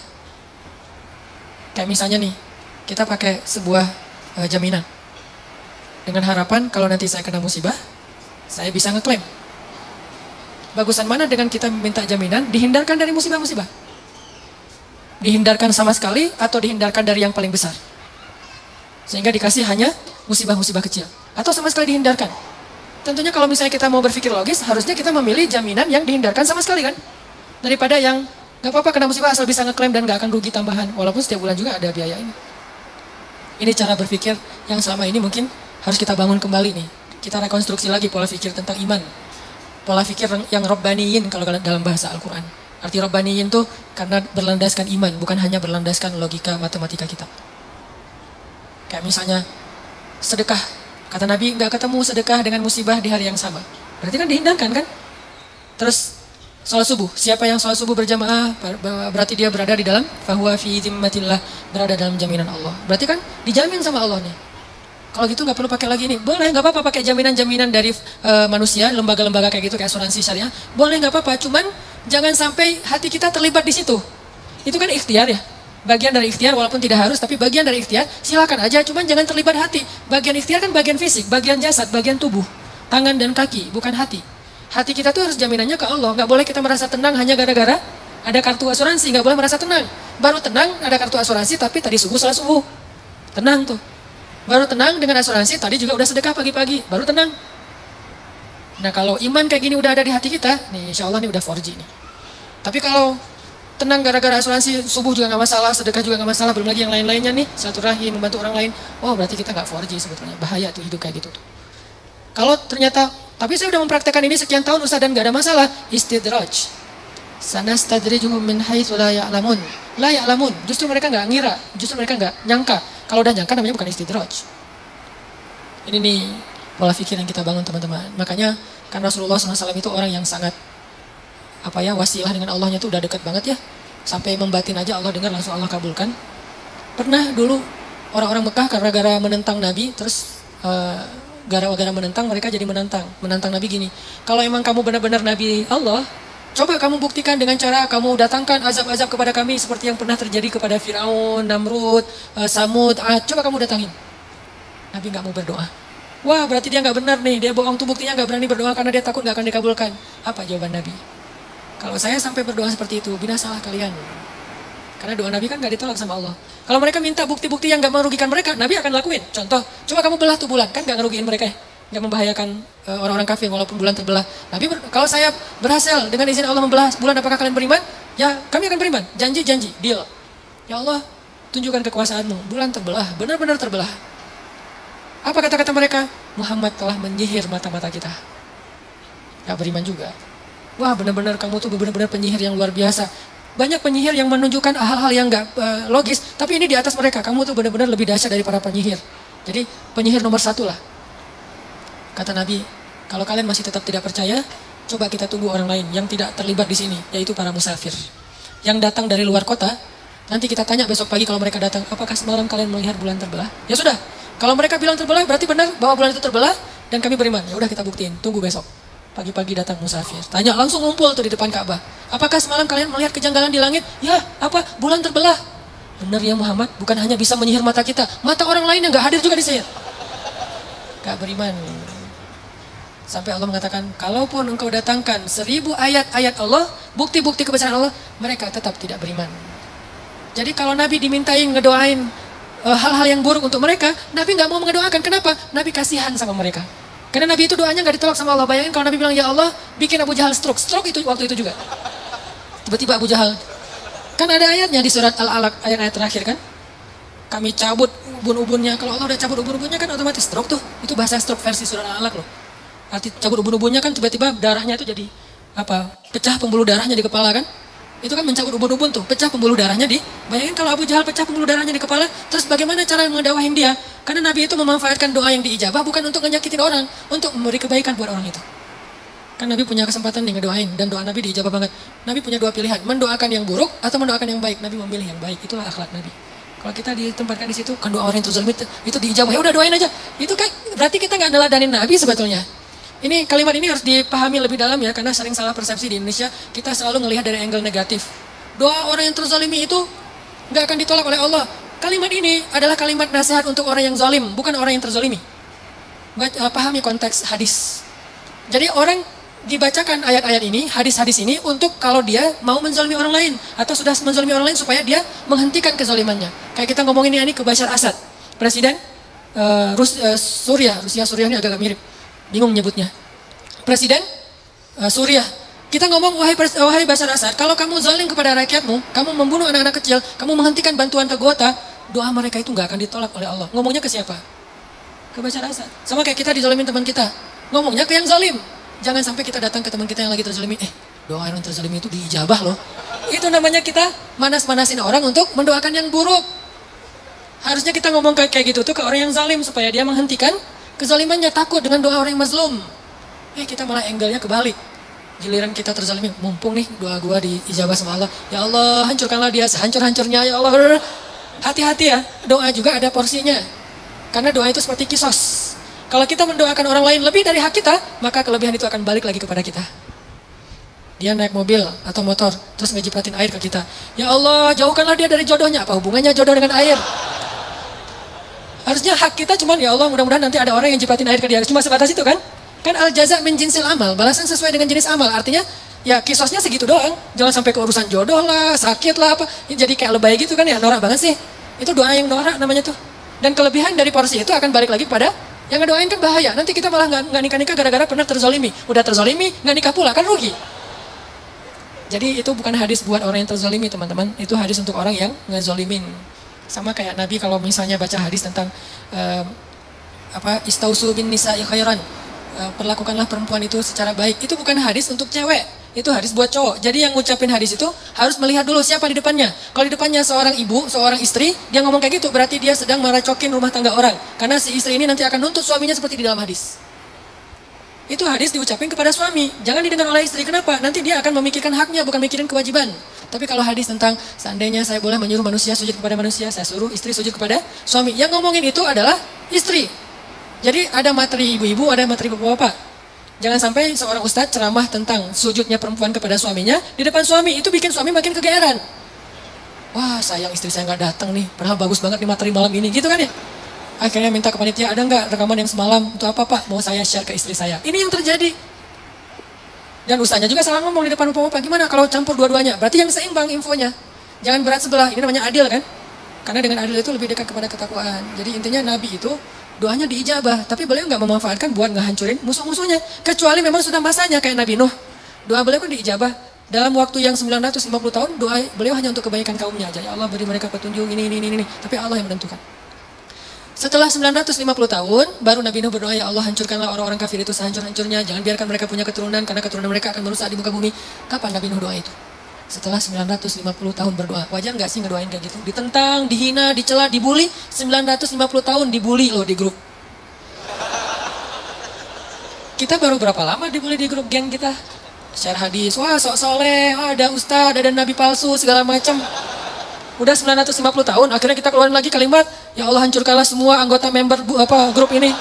Kayak misalnya nih, kita pakai sebuah jaminan. Dengan harapan kalau nanti saya kena musibah, saya bisa ngeklaim. Bagusan mana dengan kita minta jaminan dihindarkan dari musibah-musibah? Dihindarkan sama sekali atau dihindarkan dari yang paling besar? Sehingga dikasih hanya musibah-musibah kecil. Atau sama sekali dihindarkan. Tentunya kalau misalnya kita mau berpikir logis, harusnya kita memilih jaminan yang dihindarkan sama sekali kan? Daripada yang gak apa-apa kena musibah asal bisa ngeklaim dan gak akan rugi tambahan. Walaupun setiap bulan juga ada biaya ini. Ini cara berpikir yang selama ini mungkin harus kita bangun kembali nih. Kita rekonstruksi lagi pola pikir tentang iman. Pola pikir yang robbaniyin kalau dalam bahasa Al-Quran. Arti robbaniyin tuh karena berlandaskan iman, bukan hanya berlandaskan logika matematika kita. Kayak misalnya sedekah. Kata Nabi, nggak ketemu sedekah dengan musibah di hari yang sama. Berarti kan dihindarkan kan? Terus sholat subuh. Siapa yang sholat subuh berjamaah, berarti dia berada di dalam fahuwa fi zimmatillah, berada dalam jaminan Allah. Berarti kan dijamin sama Allah nih. Kalau gitu nggak perlu pakai lagi nih. Boleh, nggak apa-apa pakai jaminan-jaminan dari manusia, lembaga-lembaga kayak gitu, kayak asuransi syariah. Boleh, nggak apa-apa. Cuman jangan sampai hati kita terlibat di situ. Itu kan ikhtiar ya. Bagian dari ikhtiar walaupun tidak harus, tapi bagian dari ikhtiar silakan aja. Cuman jangan terlibat hati. Bagian ikhtiar kan bagian fisik, bagian jasad, bagian tubuh, tangan dan kaki, bukan hati. Hati kita tuh harus jaminannya ke Allah. Nggak boleh kita merasa tenang hanya gara-gara ada kartu asuransi. Nggak boleh merasa tenang. Baru tenang ada kartu asuransi, tapi tadi subuh salat subuh. Tenang tuh. Baru tenang dengan asuransi, tadi juga udah sedekah pagi-pagi, baru tenang. Nah kalau iman kayak gini udah ada di hati kita, nih insya Allah nih udah 4G nih. Tapi kalau tenang gara-gara asuransi, subuh juga nggak masalah, sedekah juga nggak masalah, belum lagi yang lain-lainnya nih, silaturahim, membantu orang lain, oh berarti kita nggak 4G sebetulnya, bahaya tuh hidup kayak gitu tuh. Kalau ternyata, tapi saya udah mempraktekkan ini sekian tahun Ustaz dan nggak ada masalah, istidraj. Sanastadrijuhum min haitsu la ya'lamun. La ya'lamun, justru mereka nggak ngira, justru mereka nggak nyangka. Kalau udah nyangka namanya bukan istidraj. Ini nih pola pikir yang kita bangun teman-teman. Makanya kan Rasulullah SAW itu orang yang sangat wasilah dengan Allahnya tuh udah dekat banget ya. Sampai membatin aja Allah dengar langsung Allah kabulkan. Pernah dulu orang-orang Mekah gara-gara menentang Nabi, terus gara-gara menentang mereka jadi menantang Nabi gini. Kalau emang kamu benar-benar Nabi Allah, coba kamu buktikan dengan cara kamu datangkan azab-azab kepada kami seperti yang pernah terjadi kepada Firaun, Namrud, Samud, Ad. Coba kamu datangin. Nabi nggak mau berdoa. Wah berarti dia nggak benar nih, dia bohong tuh buktinya nggak berani berdoa karena dia takut nggak akan dikabulkan. Apa jawaban Nabi? Kalau saya sampai berdoa seperti itu, binasalah kalian. Karena doa Nabi kan nggak ditolak sama Allah. Kalau mereka minta bukti-bukti yang nggak merugikan mereka, Nabi akan lakuin. Contoh, coba kamu belah tuh bulan, kan nggak ngerugiin mereka ya. Nggak membahayakan orang-orang kafir walaupun bulan terbelah. Nabi kalau saya berhasil dengan izin Allah membelah bulan, apakah kalian beriman? Ya kami akan beriman. Janji, deal. Ya Allah, tunjukkan kekuasaanmu. Bulan terbelah, benar-benar terbelah. Apa kata-kata mereka? Muhammad telah menyihir mata-mata kita. Gak beriman juga. Wah benar-benar kamu tuh benar-benar penyihir yang luar biasa. Banyak penyihir yang menunjukkan hal-hal yang gak logis. Tapi ini di atas mereka. Kamu tuh benar-benar lebih dahsyat dari para penyihir. Jadi penyihir nomor 1 lah. Kata Nabi, kalau kalian masih tetap tidak percaya, coba kita tunggu orang lain yang tidak terlibat di sini, yaitu para musafir. Yang datang dari luar kota, nanti kita tanya besok pagi kalau mereka datang, apakah semalam kalian melihat bulan terbelah? Ya sudah, kalau mereka bilang terbelah, berarti benar bahwa bulan itu terbelah, dan kami beriman. Ya udah kita buktiin, tunggu besok. Pagi-pagi datang musafir, tanya langsung ngumpul tuh di depan Ka'bah. Apakah semalam kalian melihat kejanggalan di langit? Ya, apa? Bulan terbelah. Benar ya Muhammad, bukan hanya bisa menyihir mata kita, mata orang lain yang gak hadir juga disihir. Gak beriman. Sampai Allah mengatakan, kalaupun engkau datangkan 1000 ayat-ayat Allah, bukti-bukti kebesaran Allah, mereka tetap tidak beriman. Jadi kalau Nabi dimintain ngedoain hal-hal yang buruk untuk mereka, Nabi nggak mau mengedoakan. Kenapa? Nabi kasihan sama mereka. Karena Nabi itu doanya nggak ditolak sama Allah. Bayangin kalau Nabi bilang, ya Allah, bikin Abu Jahal stroke. Stroke itu waktu itu juga. Tiba-tiba Abu Jahal. Kan ada ayatnya di surat Al-Alaq, ayat-ayat terakhir kan. Kami cabut ubun-ubunnya. Kalau Allah udah cabut ubun-ubunnya kan otomatis stroke tuh. Itu bahasa stroke versi surat Al-Alaq loh. Arti cabut ubun-ubunnya kan tiba-tiba darahnya itu jadi apa? Pecah pembuluh darahnya di kepala kan. Itu kan mencabut ubun-ubun tuh, pecah pembuluh darahnya di. Bayangin kalau Abu Jahal pecah pembuluh darahnya di kepala, terus bagaimana cara mendawahin dia? Karena Nabi itu memanfaatkan doa yang diijabah bukan untuk nyakitin orang, untuk memberi kebaikan buat orang itu. Kan Nabi punya kesempatan nih ngedoain, dan doa Nabi diijabah banget. Nabi punya 2 pilihan, mendoakan yang buruk atau mendoakan yang baik. Nabi memilih yang baik, itulah akhlak Nabi. Kalau kita ditempatkan di situ, kan doa orang yang terzalim itu diijabah, ya udah doain aja. Itu kan berarti kita nggak neladanin Nabi sebetulnya. Ini kalimat ini harus dipahami lebih dalam ya, karena sering salah persepsi di Indonesia, kita selalu melihat dari angle negatif. Doa orang yang terzalimi itu nggak akan ditolak oleh Allah. Kalimat ini adalah kalimat nasihat untuk orang yang zalim, bukan orang yang terzalimi. Pahami konteks hadis. Jadi orang dibacakan ayat-ayat ini, hadis-hadis ini untuk kalau dia mau menzalimi orang lain atau sudah menzalimi orang lain supaya dia menghentikan kezalimannya. Kayak kita ngomongin ini ke Bashar Assad, presiden Rusia ini agak mirip. Bingung menyebutnya. Presiden Suriah. Kita ngomong, wahai Bashar Assad, kalau kamu zalim kepada rakyatmu, kamu membunuh anak-anak kecil, kamu menghentikan bantuan ke Gota, doa mereka itu nggak akan ditolak oleh Allah. Ngomongnya ke siapa? Ke Bashar Assad. Sama kayak kita dizalimin teman kita. Ngomongnya ke yang zalim. Jangan sampai kita datang ke teman kita yang lagi terzalimi, doa orang terzalimi itu diijabah loh. Itu namanya kita manas-manasin orang untuk mendoakan yang buruk. Harusnya kita ngomong kayak gitu tuh ke orang yang zalim supaya dia menghentikan kezalimannya, takut dengan doa orang yang mazlum. Kita malah angle-nya kebalik. Giliran kita terzalimi, mumpung nih doa gua diijabah sama Allah. Ya Allah, hancurkanlah dia sehancur-hancurnya ya Allah. Hati-hati ya, doa juga ada porsinya. Karena doa itu seperti kisos. Kalau kita mendoakan orang lain lebih dari hak kita, maka kelebihan itu akan balik lagi kepada kita. Dia naik mobil atau motor, terus ngejipratin air ke kita. Ya Allah, jauhkanlah dia dari jodohnya. Apa hubungannya jodoh dengan air? Harusnya hak kita cuma, ya Allah mudah-mudahan nanti ada orang yang jipatin air ke dia. Cuma sebatas itu kan? Kan al-jaza min jinsil amal, balasan sesuai dengan jenis amal. Artinya ya kisosnya segitu doang. Jangan sampai ke urusan jodoh lah, sakit lah apa. Ini jadi kayak lebay gitu kan ya, norak banget sih. Itu doa yang norak namanya tuh. Dan kelebihan dari porsi itu akan balik lagi pada yang ngedoain kan bahaya. Nanti kita malah nggak nikah-nikah gara-gara pernah terzalimi. Udah terzalimi, nggak nikah pula, kan rugi. Jadi itu bukan hadis buat orang yang terzalimi teman-teman. Itu hadis untuk orang yang ngezalimin. Sama kayak Nabi kalau misalnya baca hadis tentang istausu bin nisa'i khairan, perlakukanlah perempuan itu secara baik. Itu bukan hadis untuk cewek, itu hadis buat cowok. Jadi yang ngucapin hadis itu harus melihat dulu siapa di depannya. Kalau di depannya seorang ibu, seorang istri, dia ngomong kayak gitu berarti dia sedang meracokin rumah tangga orang. Karena si istri ini nanti akan nuntut suaminya seperti di dalam hadis. Itu hadis diucapin kepada suami, jangan didengar oleh istri. Kenapa? Nanti dia akan memikirkan haknya, bukan mikirin kewajiban. Tapi kalau hadis tentang seandainya saya boleh menyuruh manusia sujud kepada manusia, saya suruh istri sujud kepada suami. Yang ngomongin itu adalah istri. Jadi ada materi ibu-ibu, ada materi bapak-bapak. Jangan sampai seorang ustadz ceramah tentang sujudnya perempuan kepada suaminya di depan suami, itu bikin suami makin kegeeran. Wah, sayang istri saya nggak datang nih, padahal bagus banget nih materi malam ini, gitu kan ya? Akhirnya minta ke panitia, ada nggak rekaman yang semalam untuk apa pak? Mau saya share ke istri saya. Ini yang terjadi. Dan ustaznya juga salah ngomong di depan bapak-bapak. Gimana kalau campur dua-duanya? Berarti yang seimbang infonya. Jangan berat sebelah. Ini namanya adil kan? Karena dengan adil itu lebih dekat kepada ketakwaan. Jadi intinya Nabi itu doanya diijabah. Tapi beliau nggak memanfaatkan buat ngehancurin musuh-musuhnya. Kecuali memang sudah masanya kayak Nabi Nuh. Doa beliau kan diijabah. Dalam waktu yang 950 tahun, doa beliau hanya untuk kebaikan kaumnya aja. Ya Allah beri mereka petunjuk ini. Tapi Allah yang menentukan. Setelah 950 tahun, baru Nabi Nuh berdoa, ya Allah hancurkanlah orang-orang kafir itu sehancur-hancurnya. Jangan biarkan mereka punya keturunan, karena keturunan mereka akan merusak di muka bumi. Kapan Nabi Nuh doa itu? Setelah 950 tahun berdoa. Wajar nggak sih ngedoain kayak gitu? Ditentang, dihina, dicela, dibully. 950 tahun dibully loh di grup. Kita baru berapa lama dibully di grup geng kita? Share hadis, wah sok soleh, ada ustadz, ada nabi palsu, segala macam. Udah 950 tahun, akhirnya kita keluarin lagi kalimat, ya Allah hancurkanlah semua anggota member grup ini.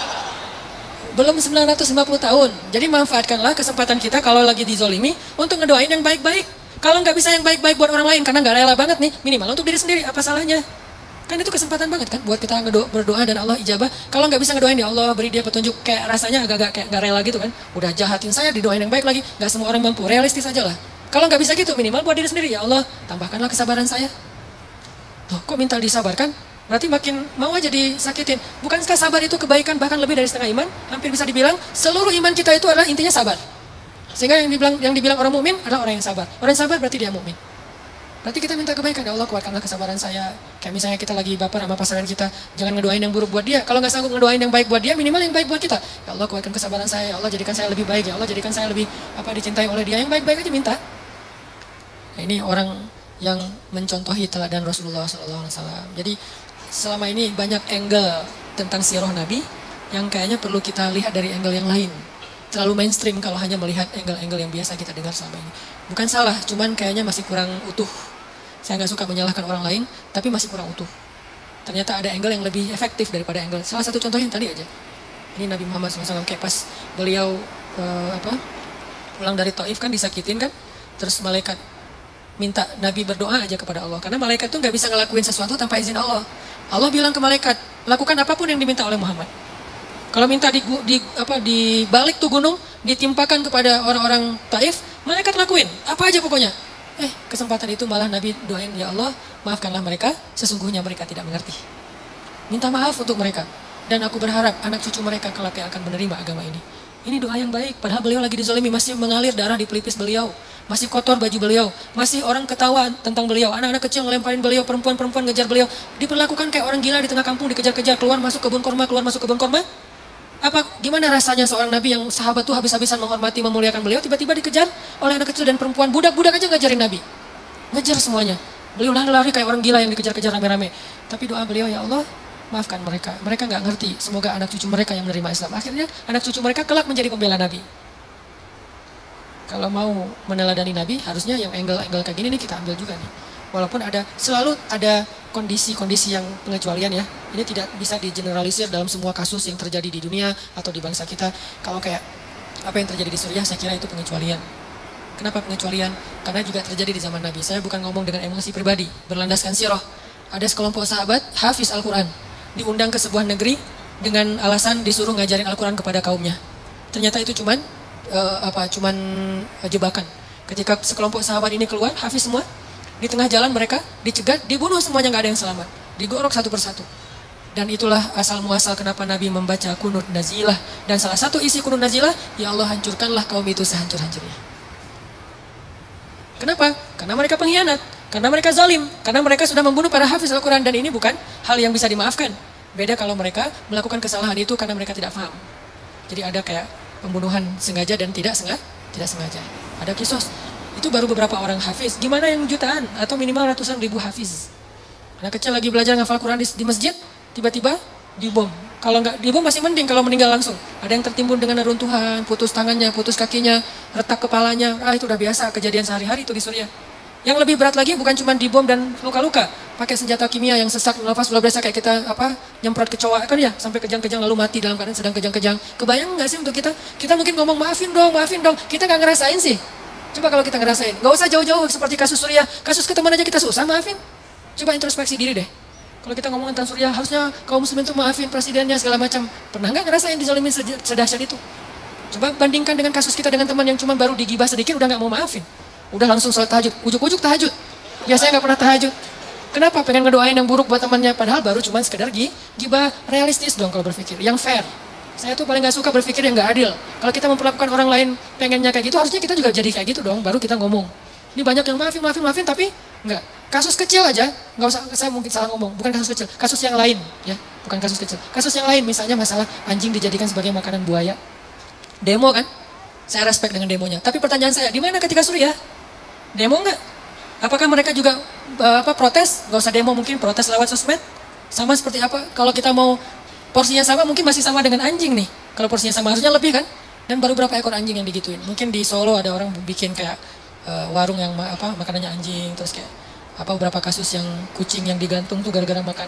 Belum 950 tahun. Jadi manfaatkanlah kesempatan kita kalau lagi dizolimi untuk ngedoain yang baik-baik. Kalau nggak bisa yang baik-baik buat orang lain, karena nggak rela banget nih, minimal untuk diri sendiri, apa salahnya? Kan itu kesempatan banget kan buat kita berdoa dan Allah ijabah. Kalau nggak bisa ngedoain, ya Allah beri dia petunjuk, kayak rasanya agak-agak kayak nggak rela gitu kan. Udah jahatin saya, didoain yang baik lagi. Nggak semua orang mampu, realistis aja lah. Kalau nggak bisa gitu, minimal buat diri sendiri, ya Allah tambahkanlah kesabaran saya. Tuh, kok minta disabarkan? Berarti makin mau aja disakitin. Bukankah sabar itu kebaikan, bahkan lebih dari setengah iman? Hampir bisa dibilang seluruh iman kita itu adalah intinya sabar. Sehingga yang dibilang orang mukmin adalah orang yang sabar. Orang yang sabar berarti dia mukmin. Berarti kita minta kebaikan, ya Allah kuatkanlah kesabaran saya. Kayak misalnya kita lagi baper sama pasangan kita, jangan ngedoain yang buruk buat dia. Kalau nggak sanggup ngedoain yang baik buat dia, minimal yang baik buat kita. Ya Allah kuatkan kesabaran saya, ya Allah jadikan saya lebih baik, ya Allah jadikan saya lebih dicintai oleh dia. Yang baik-baik aja minta. Nah, ini orang yang mencontohi teladan Rasulullah SAW. Jadi selama ini banyak angle tentang sirah Nabi yang kayaknya perlu kita lihat dari angle yang lain. Terlalu mainstream kalau hanya melihat angle-angle yang biasa kita dengar selama ini. Bukan salah, cuman kayaknya masih kurang utuh. Saya nggak suka menyalahkan orang lain, tapi masih kurang utuh. Ternyata ada angle yang lebih efektif daripada angle. Salah satu contohnya yang tadi aja. Ini Nabi Muhammad SAW, kayak pas beliau pulang dari Taif kan disakitin kan, terus malaikat minta Nabi berdoa aja kepada Allah, karena malaikat tuh nggak bisa ngelakuin sesuatu tanpa izin Allah. Allah bilang ke malaikat, lakukan apapun yang diminta oleh Muhammad. Kalau minta di balik tuh gunung, ditimpakan kepada orang-orang Taif, malaikat lakuin, apa aja pokoknya. Kesempatan itu malah Nabi doain, ya Allah, maafkanlah mereka, sesungguhnya mereka tidak mengerti. Minta maaf untuk mereka. Dan aku berharap anak cucu mereka kelak yang akan menerima agama ini. Ini doa yang baik, padahal beliau lagi dizalimi, masih mengalir darah di pelipis beliau. Masih kotor baju beliau, masih orang ketawa tentang beliau. Anak-anak kecil ngelemparin beliau, perempuan-perempuan ngejar beliau. Diperlakukan kayak orang gila di tengah kampung, dikejar-kejar, keluar masuk kebun korma. Gimana rasanya seorang Nabi yang sahabat tuh habis-habisan menghormati, memuliakan beliau, tiba-tiba dikejar oleh anak kecil dan perempuan, budak-budak aja ngajarin Nabi. Ngejar semuanya. Beliau lari-lari kayak orang gila yang dikejar-kejar rame-rame. Tapi doa beliau, ya Allah, maafkan mereka. Mereka nggak ngerti. Semoga anak cucu mereka yang menerima Islam. Akhirnya anak cucu mereka kelak menjadi pembela Nabi. Kalau mau meneladani Nabi, harusnya yang angle-angle kayak gini nih kita ambil juga nih. Walaupun selalu ada kondisi-kondisi yang pengecualian ya. Ini tidak bisa digeneralisir dalam semua kasus yang terjadi di dunia atau di bangsa kita. Kalau kayak apa yang terjadi di Suriah, saya kira itu pengecualian. Kenapa pengecualian? Karena juga terjadi di zaman Nabi. Saya bukan ngomong dengan emosi pribadi, berlandaskan sirah. Ada sekelompok sahabat, hafiz Al-Quran, diundang ke sebuah negeri dengan alasan disuruh ngajarin Al-Quran kepada kaumnya. Ternyata itu cuman jebakan. Ketika sekelompok sahabat ini keluar, hafiz semua, di tengah jalan mereka dicegat, dibunuh semuanya, nggak ada yang selamat. Digorok satu persatu. Dan itulah asal muasal kenapa Nabi membaca kunut nazilah. Dan salah satu isi kunut nazilah, ya Allah hancurkanlah kaum itu sehancur-hancurnya. Kenapa? Karena mereka pengkhianat. Karena mereka zalim. Karena mereka sudah membunuh para hafiz Al-Quran. Dan ini bukan hal yang bisa dimaafkan. Beda kalau mereka melakukan kesalahan itu karena mereka tidak paham. Jadi ada kayak pembunuhan sengaja dan tidak sengaja. Ada kisos. Itu baru beberapa orang hafiz. Gimana yang jutaan atau minimal ratusan ribu hafiz? Anak kecil lagi belajar ngafal Quran di masjid, tiba-tiba dibom. Kalau nggak dibom masih mending, kalau meninggal langsung. Ada yang tertimbun dengan neruntuhan, putus tangannya, putus kakinya, retak kepalanya. Itu udah biasa kejadian sehari-hari itu di Suriah. Yang lebih berat lagi bukan cuma dibom dan luka-luka, pakai senjata kimia yang sesak nafas luar biasa kayak kita nyemprot kecoa kan ya, sampai kejang-kejang lalu mati dalam keadaan sedang kejang-kejang. Kebayang nggak sih untuk kita? Kita mungkin ngomong maafin dong, kita nggak ngerasain sih. Coba kalau kita ngerasain, nggak usah jauh-jauh seperti kasus Suriah, kasus ke teman aja kita susah maafin. Coba introspeksi diri deh. Kalau kita ngomong tentang Suriah, harusnya kaum muslimin itu maafin presidennya segala macam. Pernah nggak ngerasain dizalimin sedahsyat itu? Coba bandingkan dengan kasus kita dengan teman yang cuma baru digibah sedikit udah nggak mau maafin. Udah langsung sholat tahajud, ujuk-ujuk tahajud. Biasanya nggak pernah tahajud. Kenapa? Pengen ngedoain yang buruk buat temannya, padahal baru cuma sekedar gibah. Realistis dong kalau berpikir, yang fair. Saya tuh paling gak suka berpikir yang gak adil. Kalau kita memperlakukan orang lain pengennya kayak gitu, harusnya kita juga jadi kayak gitu dong, baru kita ngomong. Ini banyak yang maafin, tapi enggak. Kasus kecil aja, nggak usah, saya mungkin salah ngomong, bukan kasus kecil, kasus yang lain, ya, bukan kasus kecil. Kasus yang lain, misalnya masalah anjing dijadikan sebagai makanan buaya. Demo kan? Saya respect dengan demonya. Tapi pertanyaan saya, di mana ketika Suriah? Demo nggak? Apakah mereka juga protes? Gak usah demo, mungkin protes lewat sosmed. Sama seperti apa? Kalau kita mau porsinya sama, mungkin masih sama dengan anjing nih. Kalau porsinya sama harusnya lebih kan? Dan baru berapa ekor anjing yang digituin? Mungkin di Solo ada orang bikin kayak warung yang makanannya anjing, terus kayak beberapa kasus yang kucing yang digantung tuh gara-gara makan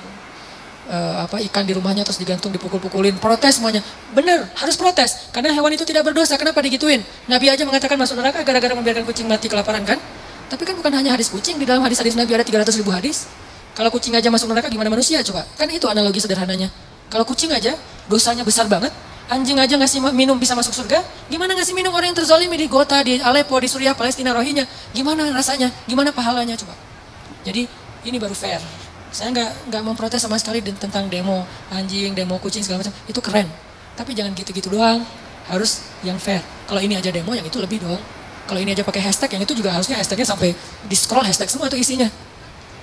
ikan di rumahnya terus digantung, dipukul-pukulin, protes semuanya. Bener, harus protes karena hewan itu tidak berdosa. Kenapa digituin? Nabi aja mengatakan masuk neraka gara-gara membiarkan kucing mati kelaparan kan? Tapi kan bukan hanya hadis kucing, di dalam hadis-hadis Nabi ada 300.000 hadis. Kalau kucing aja masuk neraka, gimana manusia coba? Kan itu analogi sederhananya. Kalau kucing aja dosanya besar banget, anjing aja ngasih minum bisa masuk surga, gimana ngasih minum orang yang terzalimi di Gota, di Aleppo, di Suriah, Palestina, Rohingya? Gimana rasanya? Gimana pahalanya coba? Jadi ini baru fair. Saya nggak memprotes sama sekali tentang demo anjing, demo kucing segala macam. Itu keren. Tapi jangan gitu-gitu doang. Harus yang fair. Kalau ini aja demo, yang itu lebih dong. Kalau ini aja pakai hashtag, yang itu juga harusnya hashtagnya sampai di scroll hashtag semua tuh isinya.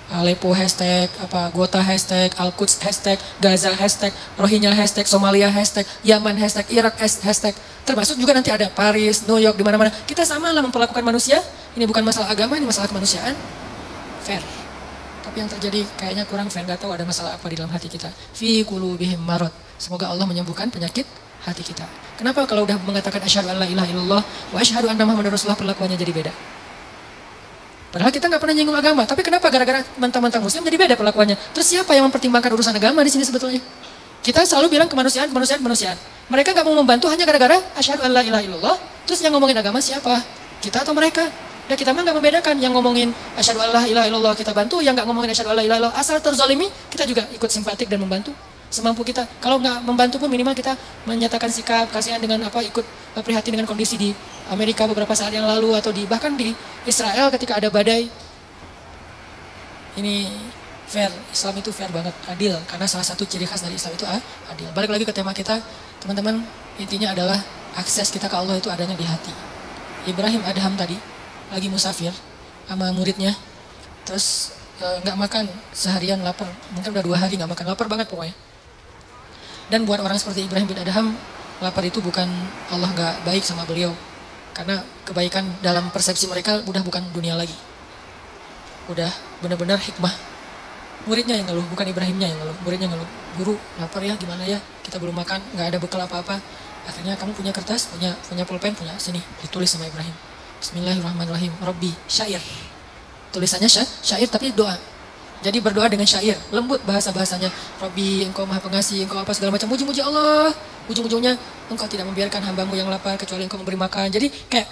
Aleppo hashtag, Gota hashtag, Al-Quds hashtag, Gaza hashtag, Rohingya hashtag, Somalia hashtag, Yaman hashtag, Irak hashtag. Termasuk juga nanti ada Paris, New York, di mana-mana. Kita sama lah memperlakukan manusia. Ini bukan masalah agama, ini masalah kemanusiaan. Fair. Tapi yang terjadi kayaknya kurang fair. Gak tahu ada masalah apa di dalam hati kita. Fi qulubihim marad. Semoga Allah menyembuhkan penyakit hati kita. Kenapa kalau udah mengatakan asyhadu an la ilaha illallah wa asyhadu anna muhammadar rasulullah perlakuannya jadi beda? Padahal kita nggak pernah nyinggung agama, tapi kenapa gara-gara mentang-mentang muslim jadi beda perlakuannya? Terus siapa yang mempertimbangkan urusan agama di sini sebetulnya? Kita selalu bilang kemanusiaan. Mereka nggak mau membantu hanya gara-gara asyhadu an la ilaha illallah. Terus yang ngomongin agama siapa? Kita atau mereka? Ya kita mah nggak membedakan. Yang ngomongin asyhadu an la ilaha illallah kita bantu, yang nggak ngomongin asyhadu an la ilaha illallah asal terzalimi kita juga ikut simpatik dan membantu semampu kita. Kalau nggak membantu pun minimal kita menyatakan sikap kasihan dengan ikut prihatin dengan kondisi di Amerika beberapa saat yang lalu atau bahkan di Israel ketika ada badai. Ini fair, Islam itu fair banget, adil, karena salah satu ciri khas dari Islam itu adil. Balik lagi ke tema kita, teman-teman, intinya adalah akses kita ke Allah itu adanya di hati. Ibrahim Adham tadi lagi musafir sama muridnya, terus nggak makan seharian, lapar, mungkin udah 2 hari nggak makan, lapar banget pokoknya. Dan buat orang seperti Ibrahim bin Adham, lapar itu bukan Allah nggak baik sama beliau. Karena kebaikan dalam persepsi mereka udah bukan dunia lagi. Udah benar-benar hikmah. Muridnya yang ngeluh, bukan Ibrahimnya yang ngeluh. Muridnya ngeluh, guru lapar ya, gimana ya, kita belum makan, nggak ada bekal apa-apa. Akhirnya kamu punya kertas, punya pulpen, punya, sini, ditulis sama Ibrahim. Bismillahirrahmanirrahim, Rabbi, syair. Tulisannya syair tapi doa. Jadi berdoa dengan syair, lembut bahasa-bahasanya. Rabbi, engkau maha pengasih, engkau apa segala macam. Muji-muji Allah. Ujung-ujungnya, engkau tidak membiarkan hambamu yang lapar kecuali engkau memberi makan. Jadi kayak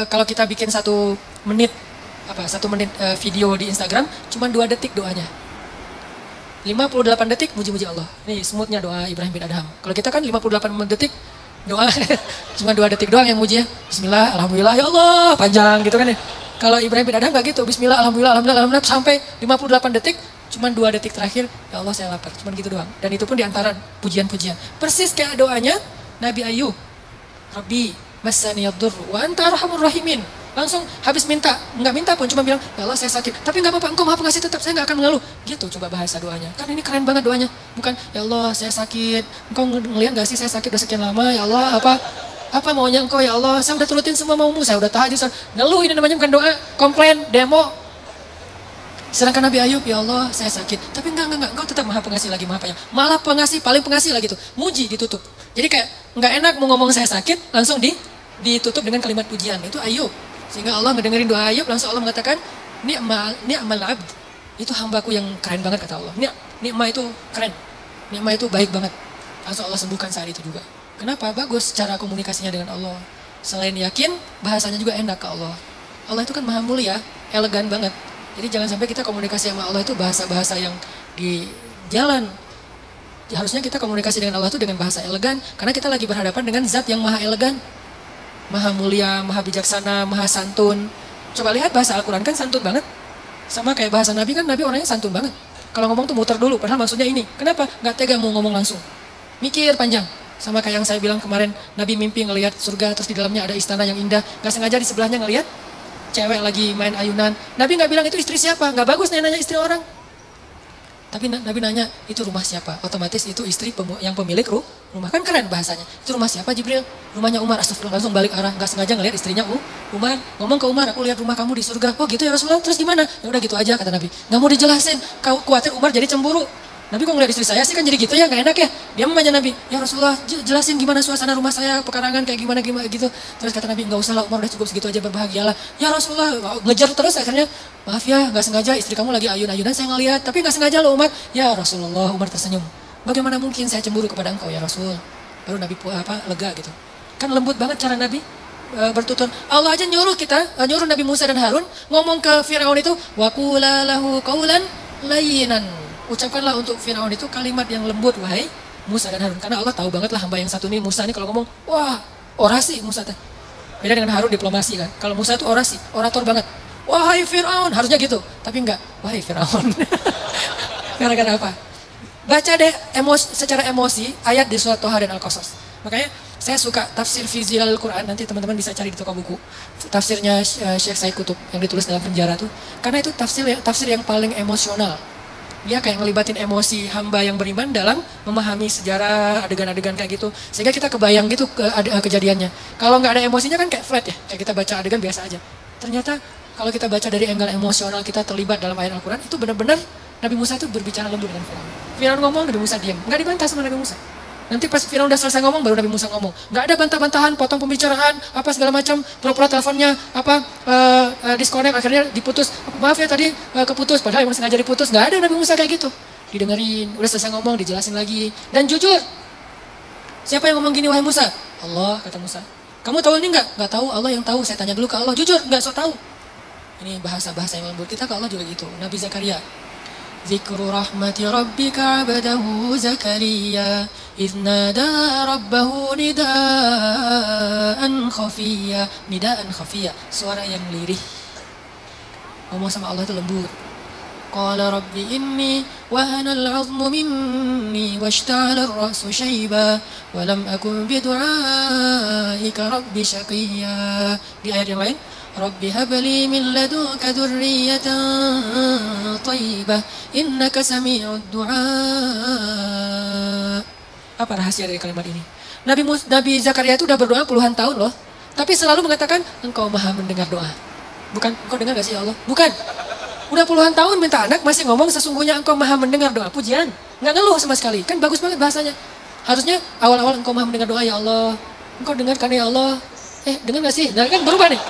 kalau kita bikin 1 menit video di Instagram, cuma 2 detik doanya. 58 detik muji-muji Allah. Ini smoothnya doa Ibrahim bin Adham. Kalau kita kan 58 detik doa, cuma 2 detik doang yang muji ya. Bismillah, alhamdulillah, ya Allah, panjang gitu kan ya. Kalau Ibrahim bin Adham nggak gitu, Bismillah, alhamdulillah, sampai 58 detik, cuma 2 detik terakhir, ya Allah saya lapar, cuma gitu doang. Dan itu pun diantara pujian-pujian. Persis kayak doanya Nabi Ayub, Rabbi, masaniyaddur, wa anta arhamur rahimin. Langsung habis nggak minta pun, cuma bilang, ya Allah saya sakit, tapi nggak apa-apa, engkau maha pengasih tetap, saya nggak akan mengeluh. Gitu coba bahasa doanya. Kan ini keren banget doanya. Bukan, ya Allah saya sakit, engkau ngelihat nggak sih saya sakit udah sekian lama, ya Allah apa maunya engkau ya Allah, saya udah turutin semua maumu, saya udah tahajud, ngeluh, ini namanya bukan doa, komplain, demo. Sedangkan Nabi Ayub, ya Allah saya sakit, tapi enggak, engkau tetap maha pengasih lagi, maha penyayang, malah pengasih, paling pengasih lagi tuh, muji ditutup. Jadi kayak nggak enak mau ngomong saya sakit, langsung ditutup dengan kalimat pujian, itu Ayub. Sehingga Allah ngedengerin doa Ayub, langsung Allah mengatakan, ni'mal abd, itu hambaku yang keren banget kata Allah. Ni'mah itu keren, ni'mah itu baik banget. Langsung Allah sembuhkan saat itu juga. Kenapa? Bagus cara komunikasinya dengan Allah. Selain yakin, bahasanya juga enak ke Allah. Allah itu kan maha mulia, elegan banget. Jadi jangan sampai kita komunikasi sama Allah itu bahasa-bahasa yang di jalan. Harusnya kita komunikasi dengan Allah itu dengan bahasa elegan, karena kita lagi berhadapan dengan zat yang maha elegan, maha mulia, maha bijaksana, maha santun. Coba lihat bahasa Al-Quran kan santun banget. Sama kayak bahasa Nabi kan, Nabi orangnya santun banget. Kalau ngomong tuh muter dulu, padahal maksudnya ini. Kenapa? Nggak tega mau ngomong langsung. Mikir panjang. Sama kayak yang saya bilang kemarin, Nabi mimpi ngelihat surga, terus di dalamnya ada istana yang indah. Nggak sengaja di sebelahnya ngelihat cewek lagi main ayunan. Nabi nggak bilang itu istri siapa, nggak bagus nanya istri orang. Tapi Nabi nanya, itu rumah siapa? Otomatis itu istri yang pemilik rumah. Kan keren bahasanya. Itu rumah siapa Jibril? Rumahnya Umar. Astagfirullah, langsung balik arah. Nggak sengaja ngelihat istrinya Umar. Ngomong ke Umar, aku lihat rumah kamu di surga. Oh gitu ya Rasulullah, terus gimana? Ya udah gitu aja kata Nabi. Nggak mau dijelasin, kau khawatir Umar jadi cemburu. Nabi kok ngeliat istri saya sih kan jadi gitu ya, nggak enak ya. Dia memanya Nabi, ya Rasulullah jelasin gimana suasana rumah saya, pekarangan kayak gimana gitu. Terus kata Nabi, nggak usah lah Umar, udah cukup segitu aja, berbahagialah. Ya Rasulullah, ngejar terus akhirnya, maaf ya nggak sengaja istri kamu lagi ayun-ayunan saya ngeliat, tapi nggak sengaja loh Umar. Ya Rasulullah, Umar tersenyum. Bagaimana mungkin saya cemburu kepada engkau ya Rasul? Baru Nabi lega gitu. Kan lembut banget cara Nabi bertutur. Allah aja nyuruh Nabi Musa dan Harun ngomong ke Firaun itu, wa qula lahu qawlan layyinan. Ucapkanlah untuk Firaun itu kalimat yang lembut, wahai Musa dan Harun. Karena Allah tahu banget lah hamba yang satu ini, Musa ini kalau ngomong, wah orasi Musa teh. Beda dengan Harun diplomasi kan. Kalau Musa itu orasi, orator banget. Wahai Firaun, harusnya gitu. Tapi enggak, wahai Firaun. Gara-gara apa? Baca deh secara emosi ayat di surat Toha dan Al-Qasas. Makanya saya suka tafsir fi Zilalil Quran, nanti teman-teman bisa cari di toko buku. Tafsirnya Syekh Said Qutb yang ditulis dalam penjara tuh. Karena itu tafsir yang paling emosional. Dia kayak ngelibatin emosi hamba yang beriman dalam memahami sejarah adegan-adegan kayak gitu. Sehingga kita kebayang gitu kejadiannya. Kalau nggak ada emosinya kan kayak flat ya. Kayak kita baca adegan biasa aja. Ternyata kalau kita baca dari angle emosional kita terlibat dalam ayat Al-Quran, itu benar-benar Nabi Musa itu berbicara lembut dengan Firaun. Firaun ngomong, Nabi Musa diam. Nggak dibantah sama Nabi Musa. Nanti pas Firaun udah selesai ngomong, baru Nabi Musa ngomong. Nggak ada bantah-bantahan, potong pembicaraan, apa segala macam, pura-pura teleponnya, disconnect, akhirnya diputus. Maaf ya tadi keputus, padahal emang sengaja diputus. Nggak ada Nabi Musa kayak gitu. Didengerin, udah selesai ngomong, dijelasin lagi. Dan jujur, siapa yang ngomong gini, wahai Musa? Allah, kata Musa. Kamu tahu ini nggak? Nggak tahu, Allah yang tahu. Saya tanya dulu ke Allah, jujur, nggak so tahu. Ini bahasa-bahasa yang lembut, kita ke Allah juga gitu. Nabi Zakaria. Zikru rahmati rabbika abadahu Zakaria idh nada rabbahu nidaan khafiyya, suara yang lirih. Ngomong sama Allah itu lembut. Qala rabbi inni wahana al-'azmu minni washta'ala ar-ra'su shayba wa lam akun bidu'aika rabbi shaqiyya. Di ayat yang lain, Rabbi habli min ladunka dzurriyyatan thayyibah innaka sami'ud du'a. Apa rahasia dari kalimat ini? Nabi Zakaria itu udah berdoa puluhan tahun loh, tapi selalu mengatakan engkau maha mendengar doa. Bukan, engkau dengar gak sih ya Allah? Bukan. Udah puluhan tahun minta anak masih ngomong sesungguhnya engkau maha mendengar doa. Pujian, nggak ngeluh sama sekali. Kan bagus banget bahasanya. Harusnya awal-awal engkau maha mendengar doa ya Allah. Engkau dengar kan ya Allah? Dengar gak sih? Nah kan berubah nih.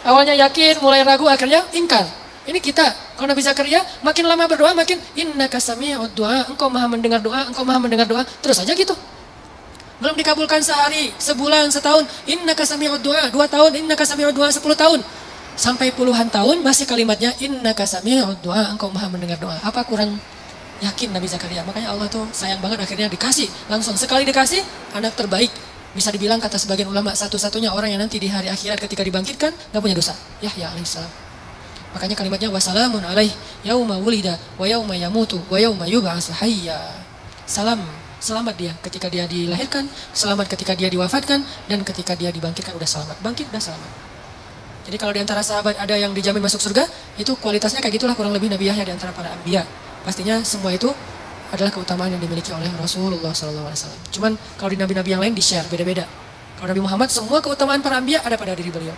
Awalnya yakin, mulai ragu, akhirnya ingkar. Ini kita, kalau Nabi Zakaria makin lama berdoa, makin innaka sami'ud du'a, engkau maha mendengar doa, engkau maha mendengar doa, terus aja gitu. Belum dikabulkan sehari, sebulan, setahun, innaka sami'ud du'a, 2 tahun, innaka sami'ud du'a, 10 tahun. Sampai puluhan tahun masih kalimatnya innaka sami'ud du'a, engkau maha mendengar doa. Apa kurang yakin Nabi Zakaria? Makanya Allah tuh sayang banget akhirnya dikasih, langsung sekali dikasih, anak terbaik. Bisa dibilang kata sebagian ulama satu-satunya orang yang nanti di hari akhirat ketika dibangkitkan gak punya dosa. Yahya alaihissalam. Makanya kalimatnya wassalamun alaih yauma wulida wa yauma yamutu wa yauma yub'atsu hayya. Selamat dia ketika dia dilahirkan, selamat ketika dia diwafatkan, dan ketika dia dibangkitkan udah selamat. Bangkit udah selamat. Jadi kalau di antara sahabat ada yang dijamin masuk surga, itu kualitasnya kayak gitulah kurang lebih Nabi Yahya di antara para anbiya. Pastinya semua itu adalah keutamaan yang dimiliki oleh Rasulullah SAW. Cuman kalau di nabi-nabi yang lain di-share beda-beda. Kalau Nabi Muhammad semua keutamaan para anbiya ada pada diri beliau.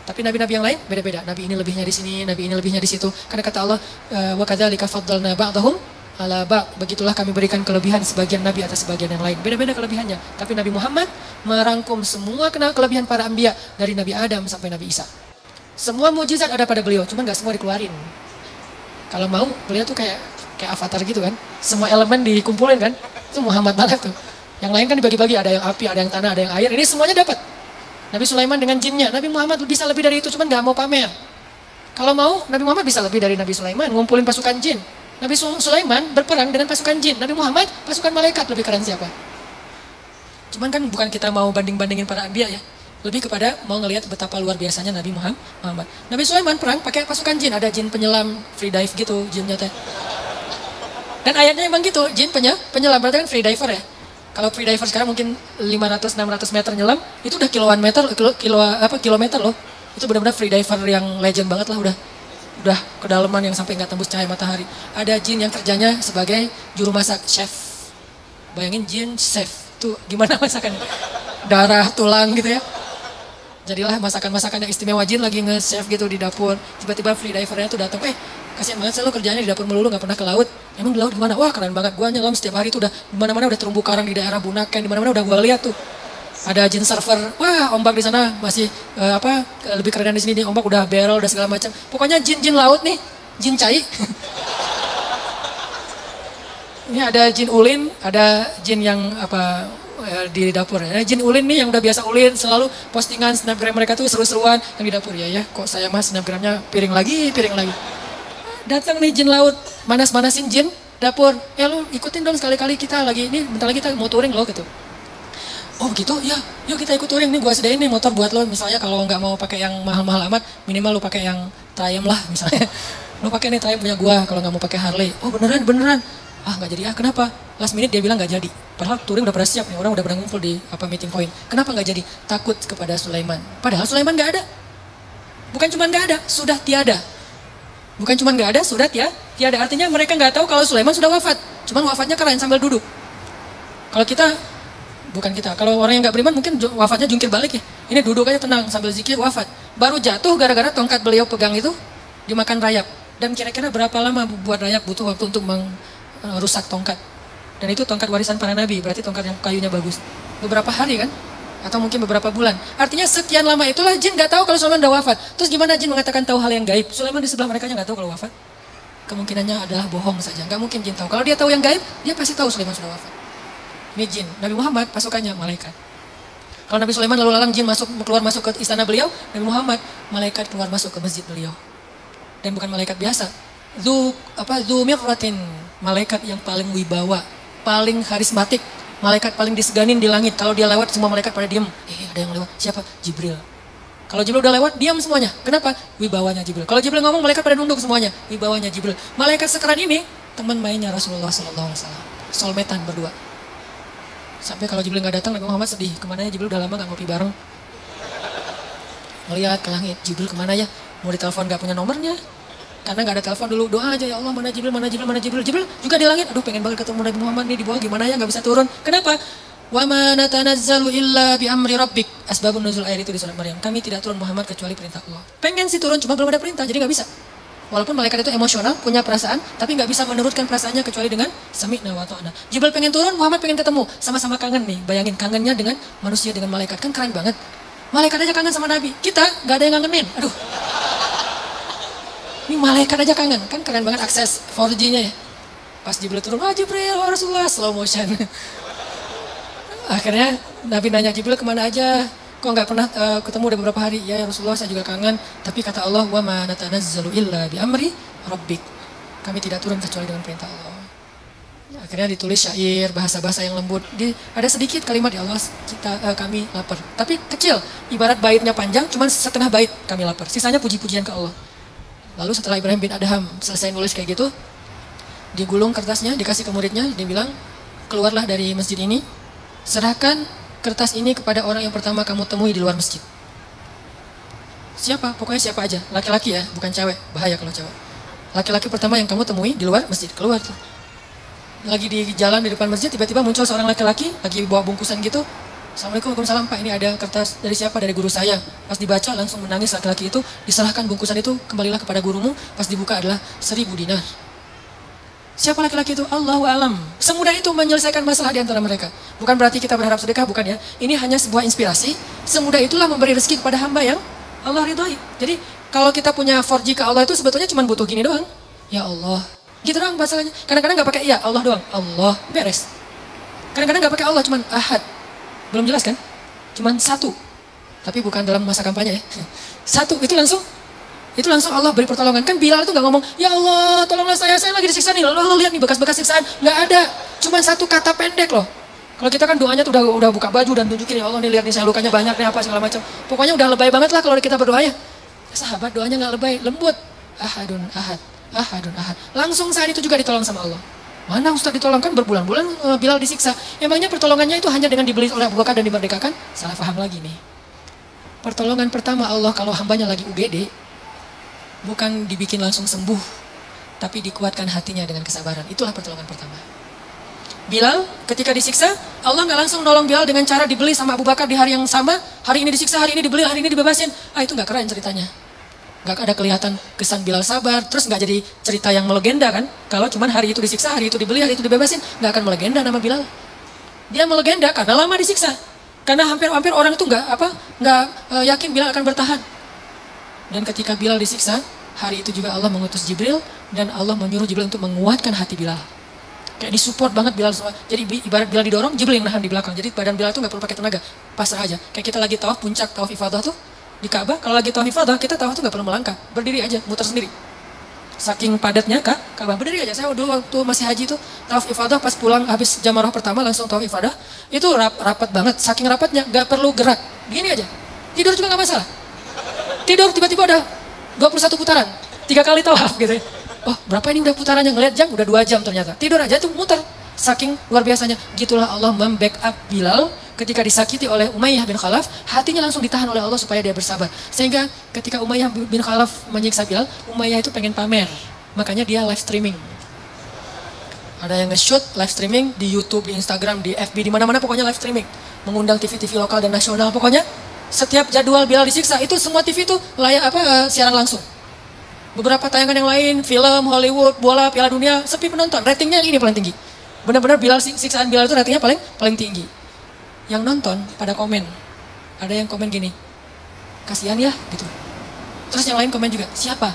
Tapi nabi-nabi yang lain beda-beda. Nabi ini lebihnya di sini, nabi ini lebihnya di situ. Karena kata Allah, wa kadzalika faddalna ba'dahum ala ba'd. Begitulah kami berikan kelebihan sebagian nabi atas sebagian yang lain. Beda-beda kelebihannya. Tapi Nabi Muhammad merangkum semua kelebihan para anbiya dari Nabi Adam sampai Nabi Isa. Semua mukjizat ada pada beliau, cuman nggak semua dikeluarin. Kalau mau, beliau tuh kayak avatar gitu kan. Semua elemen dikumpulin kan. Itu Muhammad banget tuh. Yang lain kan dibagi-bagi, ada yang api, ada yang tanah, ada yang air. Ini semuanya dapat. Nabi Sulaiman dengan jinnya. Nabi Muhammad bisa lebih dari itu, cuman gak mau pamer. Kalau mau, Nabi Muhammad bisa lebih dari Nabi Sulaiman, ngumpulin pasukan jin. Nabi Sulaiman berperang dengan pasukan jin. Nabi Muhammad pasukan malaikat, lebih keren siapa? Cuman kan bukan kita mau banding-bandingin para anbiya ya. Lebih kepada mau ngelihat betapa luar biasanya Nabi Muhammad. Nabi Sulaiman perang pakai pasukan jin, ada jin penyelam, free dive gitu, jinnya teh. Dan ayatnya emang gitu, jin penyelam, berarti kan free diver ya. Kalau free diver sekarang mungkin 500-600 meter nyelam, itu udah kilometer loh. Itu benar-benar free diver yang legend banget lah, udah kedalaman yang sampai nggak tembus cahaya matahari. Ada jin yang kerjanya sebagai juru masak, chef. Bayangin jin chef, tuh gimana masakannya? Darah, tulang gitu ya. Jadilah masakan-masakan yang istimewa, jin lagi nge-chef gitu di dapur. Tiba-tiba free divernya tuh datang, kasihan banget sih lo kerjanya di dapur melulu, gak pernah ke laut. Emang di laut gimana? Wah keren banget, gua nyelam setiap hari tuh udah dimana-mana udah terumbu karang di daerah Bunaken, dimana-mana udah gua lihat tuh. Ada jin server, wah ombak di sana masih lebih keren di sini nih, ombak udah barrel, udah segala macam. Pokoknya jin-jin laut nih, jin cai. Ini ada jin ulin, ada jin yang di dapur ya. Jin ulin nih yang udah biasa ulin, selalu postingan snapgram mereka tuh seru-seruan yang di dapur ya. Kok saya mah snapgramnya piring lagi. Datang nih jin laut, manas-manasin jin dapur. Lu ikutin dong sekali-kali, kita lagi ini bentar lagi kita mau touring loh gitu. Oh gitu, ya, yuk kita ikut touring nih, gua sediain nih motor buat lo. Misalnya kalau nggak mau pakai yang mahal-mahal amat, minimal lo pakai yang Triumph lah misalnya. Lo pakai nih Triumph punya gua, kalau nggak mau pakai Harley. Oh beneran. Ah nggak jadi, kenapa? Last minute dia bilang nggak jadi. Padahal touring udah pada siap nih, orang udah pada ngumpul di meeting point. Kenapa nggak jadi? Takut kepada Sulaiman. Padahal Sulaiman nggak ada. Bukan cuma nggak ada, sudah tiada. Bukan cuma nggak ada, sudah tiada. Artinya mereka nggak tahu kalau Sulaiman sudah wafat. Cuman wafatnya keren sambil duduk. Kalau kita bukan kita. Kalau orang yang nggak beriman mungkin wafatnya jungkir balik ya. Ini duduk aja tenang sambil zikir wafat. Baru jatuh gara-gara tongkat beliau pegang itu dimakan rayap. Dan kira-kira berapa lama buat rayap butuh waktu untuk merusak tongkat. Dan itu tongkat warisan para nabi, berarti tongkat yang kayunya bagus. Beberapa hari kan? Atau mungkin beberapa bulan. Artinya sekian lama itulah jin nggak tahu kalau Sulaiman udah wafat. Terus gimana jin mengatakan tahu hal yang gaib? Sulaiman di sebelah mereka nggak tahu kalau wafat. Kemungkinannya adalah bohong saja. Nggak mungkin jin tahu. Kalau dia tahu yang gaib, dia pasti tahu Sulaiman sudah wafat. Ini jin. Nabi Muhammad pasukannya malaikat. Kalau Nabi Sulaiman lalu lalang jin keluar masuk ke istana beliau, Nabi Muhammad malaikat keluar masuk ke masjid beliau. Dan bukan malaikat biasa. Dzu mirratin, malaikat yang paling wibawa, paling karismatik, malaikat paling diseganin di langit. Kalau dia lewat semua malaikat pada diam. Ada yang lewat. Siapa? Jibril. Kalau Jibril udah lewat, diam semuanya. Kenapa? Wibawanya Jibril. Kalau Jibril ngomong, malaikat pada nunduk semuanya. Wibawanya Jibril. Malaikat sekeren ini teman mainnya Rasulullah SAW. Soulmate-an berdua. Sampai kalau Jibril nggak datang, Nabi Muhammad sedih. Kemana ya Jibril, udah lama nggak ngopi bareng. Melihat ke langit, Jibril kemana ya? Mau ditelepon nggak punya nomornya. Karena nggak ada telepon dulu, doa aja, ya Allah mana Jibril, mana Jibril, mana Jibril. Jibril juga di langit, aduh pengen banget ketemu Nabi Muhammad nih di bawah, gimana ya nggak bisa turun. Kenapa? Wa ma natanazzalu illa bi amri rabbik. Asbabun nuzul ayat itu di surat Maryam. Kami tidak turun Muhammad kecuali perintah Allah. Pengen sih turun, cuma belum ada perintah, jadi nggak bisa. Walaupun malaikat itu emosional, punya perasaan, tapi nggak bisa menurutkan perasaannya kecuali dengan sami'na wa ta'na. Jibril pengen turun, Muhammad pengen ketemu, sama-sama kangen nih. Bayangin kangennya dengan manusia dengan malaikat, kan keren banget. Malaikat aja kangen sama Nabi, kita nggak ada yang ngangenin. Aduh, ini malaikat aja kangen, kan keren banget akses 4G-nya ya. Pas Jibril turun, Jibril, Rasulullah, slow motion. Akhirnya Nabi nanya Jibril kemana aja. Kok nggak pernah ketemu udah beberapa hari? Ya Rasulullah, saya juga kangen. Tapi kata Allah, wa ma natanazzalu illa bi amri rabbik. Kami tidak turun kecuali dengan perintah Allah. Akhirnya ditulis syair, bahasa-bahasa yang lembut. Ada sedikit kalimat ya Allah, kami lapar. Tapi kecil, ibarat baitnya panjang, cuma setengah bait kami lapar. Sisanya puji-pujian ke Allah. Lalu setelah Ibrahim bin Adham selesai nulis kayak gitu, digulung kertasnya, dikasih ke muridnya, dia bilang, keluarlah dari masjid ini, serahkan kertas ini kepada orang yang pertama kamu temui di luar masjid. Siapa? Pokoknya siapa aja. Laki-laki ya, bukan cewek. Bahaya kalau cewek. Laki-laki pertama yang kamu temui di luar masjid. Keluar tuh. Lagi di jalan di depan masjid, tiba-tiba muncul seorang laki-laki, lagi bawa bungkusan gitu. Assalamualaikum, waalaikumsalam Pak, ini ada kertas dari siapa? Dari guru saya. Pas dibaca langsung menangis laki-laki itu, diserahkan bungkusan itu, kembalilah kepada gurumu. Pas dibuka adalah 1000 dinar. Siapa laki-laki itu? Allahu a'lam. Semudah itu menyelesaikan masalah di antara mereka. Bukan berarti kita berharap sedekah, bukan ya. Ini hanya sebuah inspirasi. Semudah itulah memberi rezeki kepada hamba yang Allah ridhoi. Jadi kalau kita punya 4G ke Allah itu sebetulnya cuma butuh gini doang. Ya Allah. Gitu doang masalahnya. Kadang-kadang nggak pakai ya Allah doang. Allah, beres. Kadang-kadang nggak pakai Allah, cuma ahad. Belum jelas kan? Cuman satu. Tapi bukan dalam masa kampanye ya. Satu, itu langsung Allah beri pertolongan. Kan Bilal itu nggak ngomong, ya Allah tolonglah saya lagi disiksa nih. Lo lihat nih bekas-bekas siksaan. Nggak ada. Cuman satu kata pendek loh. Kalau kita kan doanya tuh udah buka baju dan tunjukin, ya Allah nih lihat nih saya lukanya banyak nih apa segala macam. Pokoknya udah lebay banget lah kalau kita berdoa ya. Sahabat doanya nggak lebay, lembut. Ahadun ahad, ahadun ahad. Langsung saat itu juga ditolong sama Allah. Mana Ustaz ditolong, kan berbulan-bulan Bilal disiksa. Emangnya pertolongannya itu hanya dengan dibeli oleh Abu Bakar dan dimerdekakan? Salah paham lagi nih. Pertolongan pertama Allah kalau hambanya lagi UGD, bukan dibikin langsung sembuh, tapi dikuatkan hatinya dengan kesabaran. Itulah pertolongan pertama. Bilal ketika disiksa, Allah nggak langsung nolong Bilal dengan cara dibeli sama Abu Bakar di hari yang sama. Hari ini disiksa, hari ini dibeli, hari ini dibebasin. Itu nggak keren ceritanya. Nggak ada kelihatan kesan Bilal sabar. Terus nggak jadi cerita yang melegenda kan. Kalau cuman hari itu disiksa, hari itu dibeli, hari itu dibebasin, nggak akan melegenda nama Bilal. Dia melegenda karena lama disiksa. Karena hampir orang itu nggak yakin Bilal akan bertahan. Dan ketika Bilal disiksa, hari itu juga Allah mengutus Jibril, dan Allah menyuruh Jibril untuk menguatkan hati Bilal. Kayak disupport banget Bilal semua. Jadi ibarat Bilal didorong, Jibril yang nahan di belakang. Jadi badan Bilal itu nggak perlu pakai tenaga, pasrah aja. Kayak kita lagi tawaf puncak, tawaf ifadah tuh di Ka'bah. Kalau lagi tawaf ifadah, kita tawaf tuh nggak perlu melangkah, berdiri aja, muter sendiri. Saking padatnya Ka'bah. Berdiri aja, saya dulu waktu masih haji itu tawaf ifadah, pas pulang habis jamaah pertama langsung tawaf ifadah, itu rapat banget, saking rapatnya gak perlu gerak, gini aja, tidur juga gak masalah, tidur tiba-tiba udah 21 putaran, 3 kali tawaf gitu ya. Oh berapa ini udah putarannya, ngeliat jam udah 2 jam ternyata, tidur aja tuh muter, saking luar biasanya. Gitulah Allah membackup Bilal ketika disakiti oleh Umayyah bin Khalaf, hatinya langsung ditahan oleh Allah supaya dia bersabar. Sehingga ketika Umayyah bin Khalaf menyiksa Bilal, Umayyah itu pengen pamer, makanya dia live streaming. Ada yang nge-shoot live streaming di YouTube, di Instagram, di FB, di mana-mana pokoknya live streaming. Mengundang TV-TV lokal dan nasional, pokoknya setiap jadwal Bilal disiksa itu semua TV itu siaran langsung. Beberapa tayangan yang lain, film, Hollywood, bola, Piala Dunia, sepi penonton, ratingnya ini paling tinggi. Benar-benar siksaan Bilal itu ratingnya paling tinggi. Yang nonton pada komen, ada yang komen gini, kasihan ya gitu. Terus yang lain komen juga, siapa?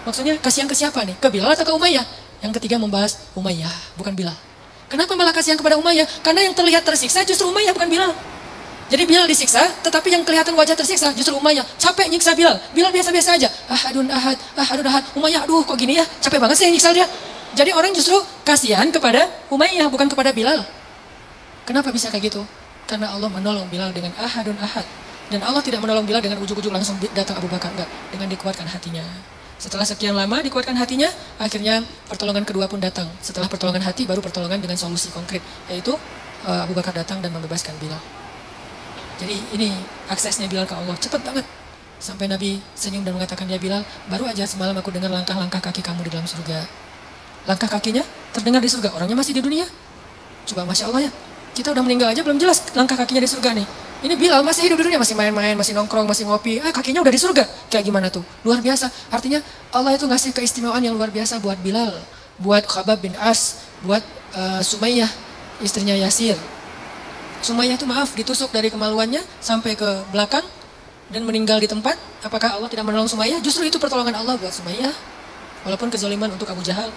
Maksudnya kasihan ke siapa nih? Ke Bilal atau ke Umayyah? Yang ketiga membahas Umayyah, bukan Bilal. Kenapa malah kasihan kepada Umayyah? Karena yang terlihat tersiksa justru Umayyah, bukan Bilal. Jadi Bilal disiksa, tetapi yang kelihatan wajah tersiksa justru Umayyah. Capek nyiksa Bilal, Bilal biasa-biasa aja. Ahadun ahad, Umayyah, aduh kok gini ya, capek banget sih nyiksa dia. Jadi orang justru kasihan kepada Umayyah, bukan kepada Bilal. Kenapa bisa kayak gitu? Karena Allah menolong Bilal dengan ahadun ahad. Dan Allah tidak menolong Bilal dengan ujuk-ujuk langsung datang Abu Bakar. Enggak, dengan dikuatkan hatinya. Setelah sekian lama dikuatkan hatinya, akhirnya pertolongan kedua pun datang. Setelah pertolongan hati, baru pertolongan dengan solusi konkret. Yaitu Abu Bakar datang dan membebaskan Bilal. Jadi ini aksesnya Bilal ke Allah, cepat banget. Sampai Nabi senyum dan mengatakan, ya Bilal, baru aja semalam aku dengar langkah-langkah kaki kamu di dalam surga. Langkah kakinya terdengar di surga, orangnya masih di dunia. Coba Masya Allah ya. Kita udah meninggal aja belum jelas langkah kakinya di surga nih. Ini Bilal masih hidup di dunia, masih main-main, masih nongkrong, masih ngopi. Kakinya udah di surga. Kayak gimana tuh? Luar biasa. Artinya Allah itu ngasih keistimewaan yang luar biasa buat Bilal, buat Khabbab bin As, buat Sumayyah, istrinya Yasir. Sumayyah itu maaf, ditusuk dari kemaluannya sampai ke belakang dan meninggal di tempat. Apakah Allah tidak menolong Sumayyah? Justru itu pertolongan Allah buat Sumayyah. Walaupun kezaliman untuk Abu Jahal.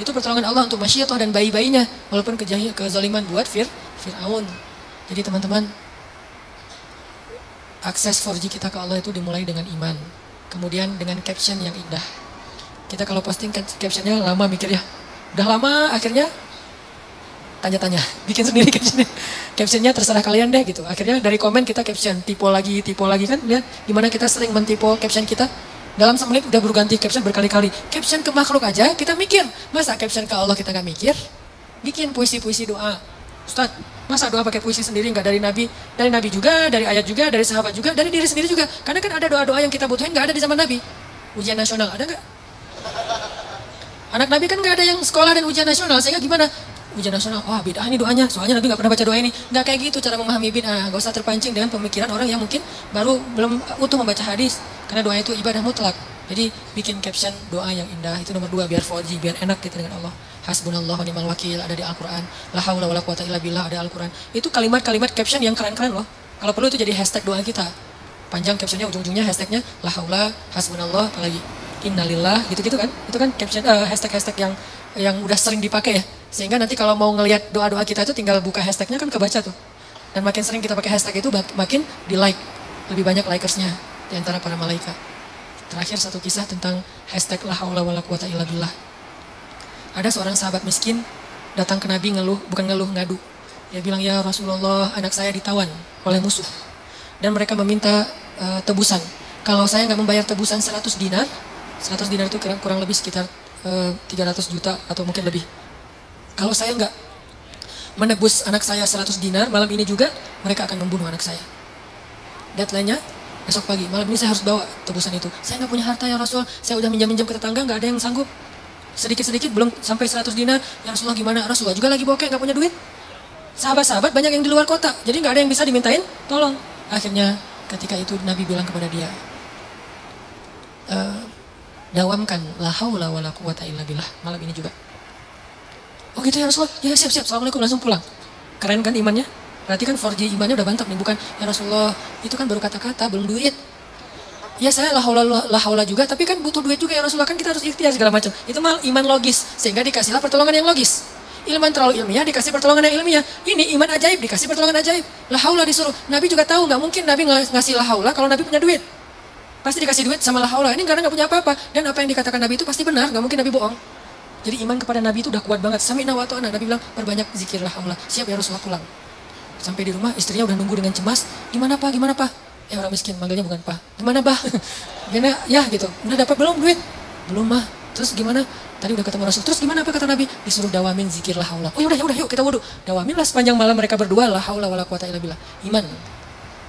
Itu pertolongan Allah untuk Masyiatah dan bayi-bayinya. Walaupun kezaliman buat Fir'aun. Jadi teman-teman, akses 4G kita ke Allah itu dimulai dengan iman. Kemudian dengan caption yang indah. Kita kalau posting captionnya lama mikir ya. Udah lama akhirnya tanya-tanya. Bikin sendiri captionnya. Captionnya terserah kalian deh gitu. Akhirnya dari komen kita caption. Tipe lagi kan. Lihat gimana kita sering mentipe caption kita. Dalam semenit udah berganti caption berkali-kali. Caption ke makhluk aja kita mikir. Masa caption ke Allah kita gak mikir? Bikin puisi-puisi doa. Ustaz, masa doa pakai puisi sendiri nggak dari Nabi? Dari Nabi juga, dari ayat juga, dari sahabat juga, dari diri sendiri juga. Karena kan ada doa-doa yang kita butuhin nggak ada di zaman Nabi. Ujian nasional ada nggak? Anak Nabi kan nggak ada yang sekolah dan ujian nasional. Sehingga gimana? Ujian nasional, wah bid'ah nih doanya. Soalnya Nabi nggak pernah baca doa ini. Nggak kayak gitu cara memahami bid'ah. Nggak usah terpancing dengan pemikiran orang yang mungkin belum utuh membaca hadis. Karena doa itu ibadah mutlak. Jadi bikin caption doa yang indah. Itu nomor 2 biar 4G, biar enak kita dengan Allah. Hasbunallah wa ni'mal wakil ada di Al-Quran. La haula wala quwata illa billah ada Al-Quran. Itu kalimat-kalimat caption yang keren-keren loh. Kalau perlu itu jadi hashtag doa kita. Panjang captionnya, ujung-ujungnya hashtagnya la haula, hasbunallah, apalagi innalillah, gitu-gitu kan. Itu kan caption hashtag-hashtag yang udah sering dipakai ya. Sehingga nanti kalau mau ngelihat doa-doa kita itu tinggal buka hashtagnya kan kebaca tuh. Dan makin sering kita pakai hashtag itu makin di like. Lebih banyak likersnya di antara para malaikat. Terakhir satu kisah tentang hashtag la haula wala quwata illa billah. Ada seorang sahabat miskin datang ke Nabi ngadu. Dia bilang, ya Rasulullah, anak saya ditawan oleh musuh. Dan mereka meminta tebusan. Kalau saya nggak membayar tebusan 100 dinar itu kurang lebih sekitar 300 juta atau mungkin lebih. Kalau saya nggak menebus anak saya 100 dinar malam ini juga, mereka akan membunuh anak saya. Deadline-nya besok pagi, malam ini saya harus bawa tebusan itu. Saya nggak punya harta ya Rasul, saya udah minjam ke tetangga, nggak ada yang sanggup. Sedikit-sedikit belum sampai 100 dinar, ya Rasulullah gimana? Rasulullah juga lagi bokeh, nggak punya duit. Sahabat-sahabat banyak yang di luar kota, jadi nggak ada yang bisa dimintain tolong. Akhirnya ketika itu Nabi bilang kepada dia, dawamkan la haula wala quwata illa billah malam ini juga. Oh gitu ya Rasulullah, ya siap-siap, assalamualaikum, langsung pulang. Keren kan imannya? Berarti kan 4G imannya udah mantap nih, bukan ya Rasulullah itu kan baru kata-kata, belum duit. Ya saya la haula juga, tapi kan butuh duit juga ya Rasulullah, kan kita harus ikhtiar segala macam. Itu mal iman logis, sehingga dikasihlah pertolongan yang logis. Ilman terlalu ilmiah dikasih pertolongan yang ilmiah. Ini iman ajaib dikasih pertolongan ajaib. La haula disuruh. Nabi juga tahu nggak mungkin Nabi ngasih la haula kalau Nabi punya duit. Pasti dikasih duit sama la haula. Ini karena nggak punya apa-apa. Dan apa yang dikatakan Nabi itu pasti benar, nggak mungkin Nabi bohong. Jadi iman kepada Nabi itu udah kuat banget. Sami'na wa ata'na. Nabi bilang, perbanyak zikir la haula. Siap ya Rasulullah pulang. Sampai di rumah istrinya udah nunggu dengan cemas. Gimana Pak? Gimana Pak? Ya orang miskin manggilnya bukan Pak. Gimana Bah? Gimana? Ya gitu. Udah dapat belum duit? Belum Mah. Terus gimana? Tadi udah ketemu Rasul. Terus gimana apa kata Nabi? Disuruh dawamin zikir la haula. Oh yaudah yuk kita wudu. Dawamin lah sepanjang malam mereka berdua la haula wala quwata illa billah. Iman.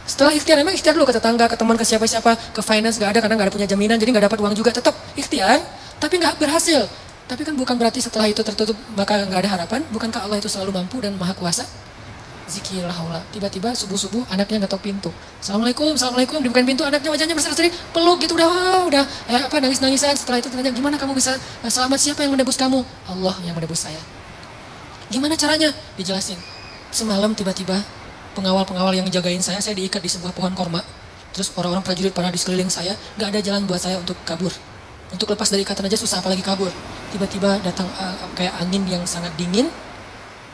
Setelah ikhtiar, memang ikhtiar dulu ke tetangga, ke teman, ke siapa-siapa, ke finance gak ada karena gak ada punya jaminan, jadi gak dapat uang juga. Tetap ikhtiar, tapi gak berhasil. Tapi kan bukan berarti setelah itu tertutup maka gak ada harapan. Bukankah Allah itu selalu mampu dan maha kuasa? Zikir la haula. Tiba-tiba subuh-subuh anaknya ngetok pintu. Assalamualaikum, assalamualaikum. Dibukain pintu, anaknya wajahnya berseri-seri, peluk gitu udah nangis-nangisan. Setelah itu tanya, gimana kamu bisa selamat? Siapa yang menebus kamu? Allah yang menebus saya. Gimana caranya? Dijelasin. Semalam tiba-tiba pengawal-pengawal yang jagain saya diikat di sebuah pohon korma. Terus orang-orang prajurit pada di sekeliling saya, gak ada jalan buat saya untuk kabur. Untuk lepas dari ikatan aja susah, apalagi kabur. Tiba-tiba datang kayak angin yang sangat dingin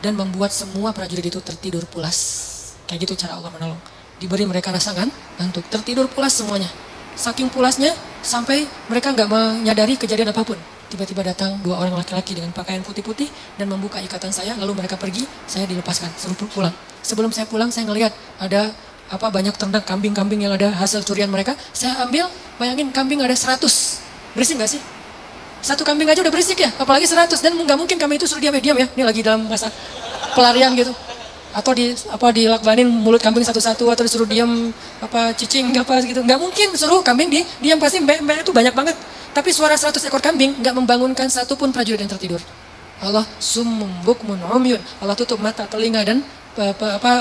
dan membuat semua prajurit itu tertidur pulas. Kayak gitu cara Allah menolong. Diberi mereka rasa ngantuk, tertidur pulas semuanya. Saking pulasnya sampai mereka gak menyadari kejadian apapun. Tiba-tiba datang dua orang laki-laki dengan pakaian putih-putih dan membuka ikatan saya, lalu mereka pergi, saya dilepaskan, suruh pulang. Sebelum saya pulang, saya ngelihat ada banyak ternak kambing-kambing yang ada hasil curian mereka. Saya ambil, bayangin kambing ada 100. Berisik gak sih? Satu kambing aja udah berisik ya, apalagi 100. Dan nggak mungkin kambing itu suruh diam ya. Ini lagi dalam masa pelarian gitu. Atau dilakbanin mulut kambing satu-satu, atau disuruh diam cicing gitu. Nggak mungkin suruh kambing diam, pasti mbak itu banyak banget. Tapi suara 100 ekor kambing nggak membangunkan satupun prajurit yang tertidur. Allah summum bukmun umyun. Allah tutup mata, telinga dan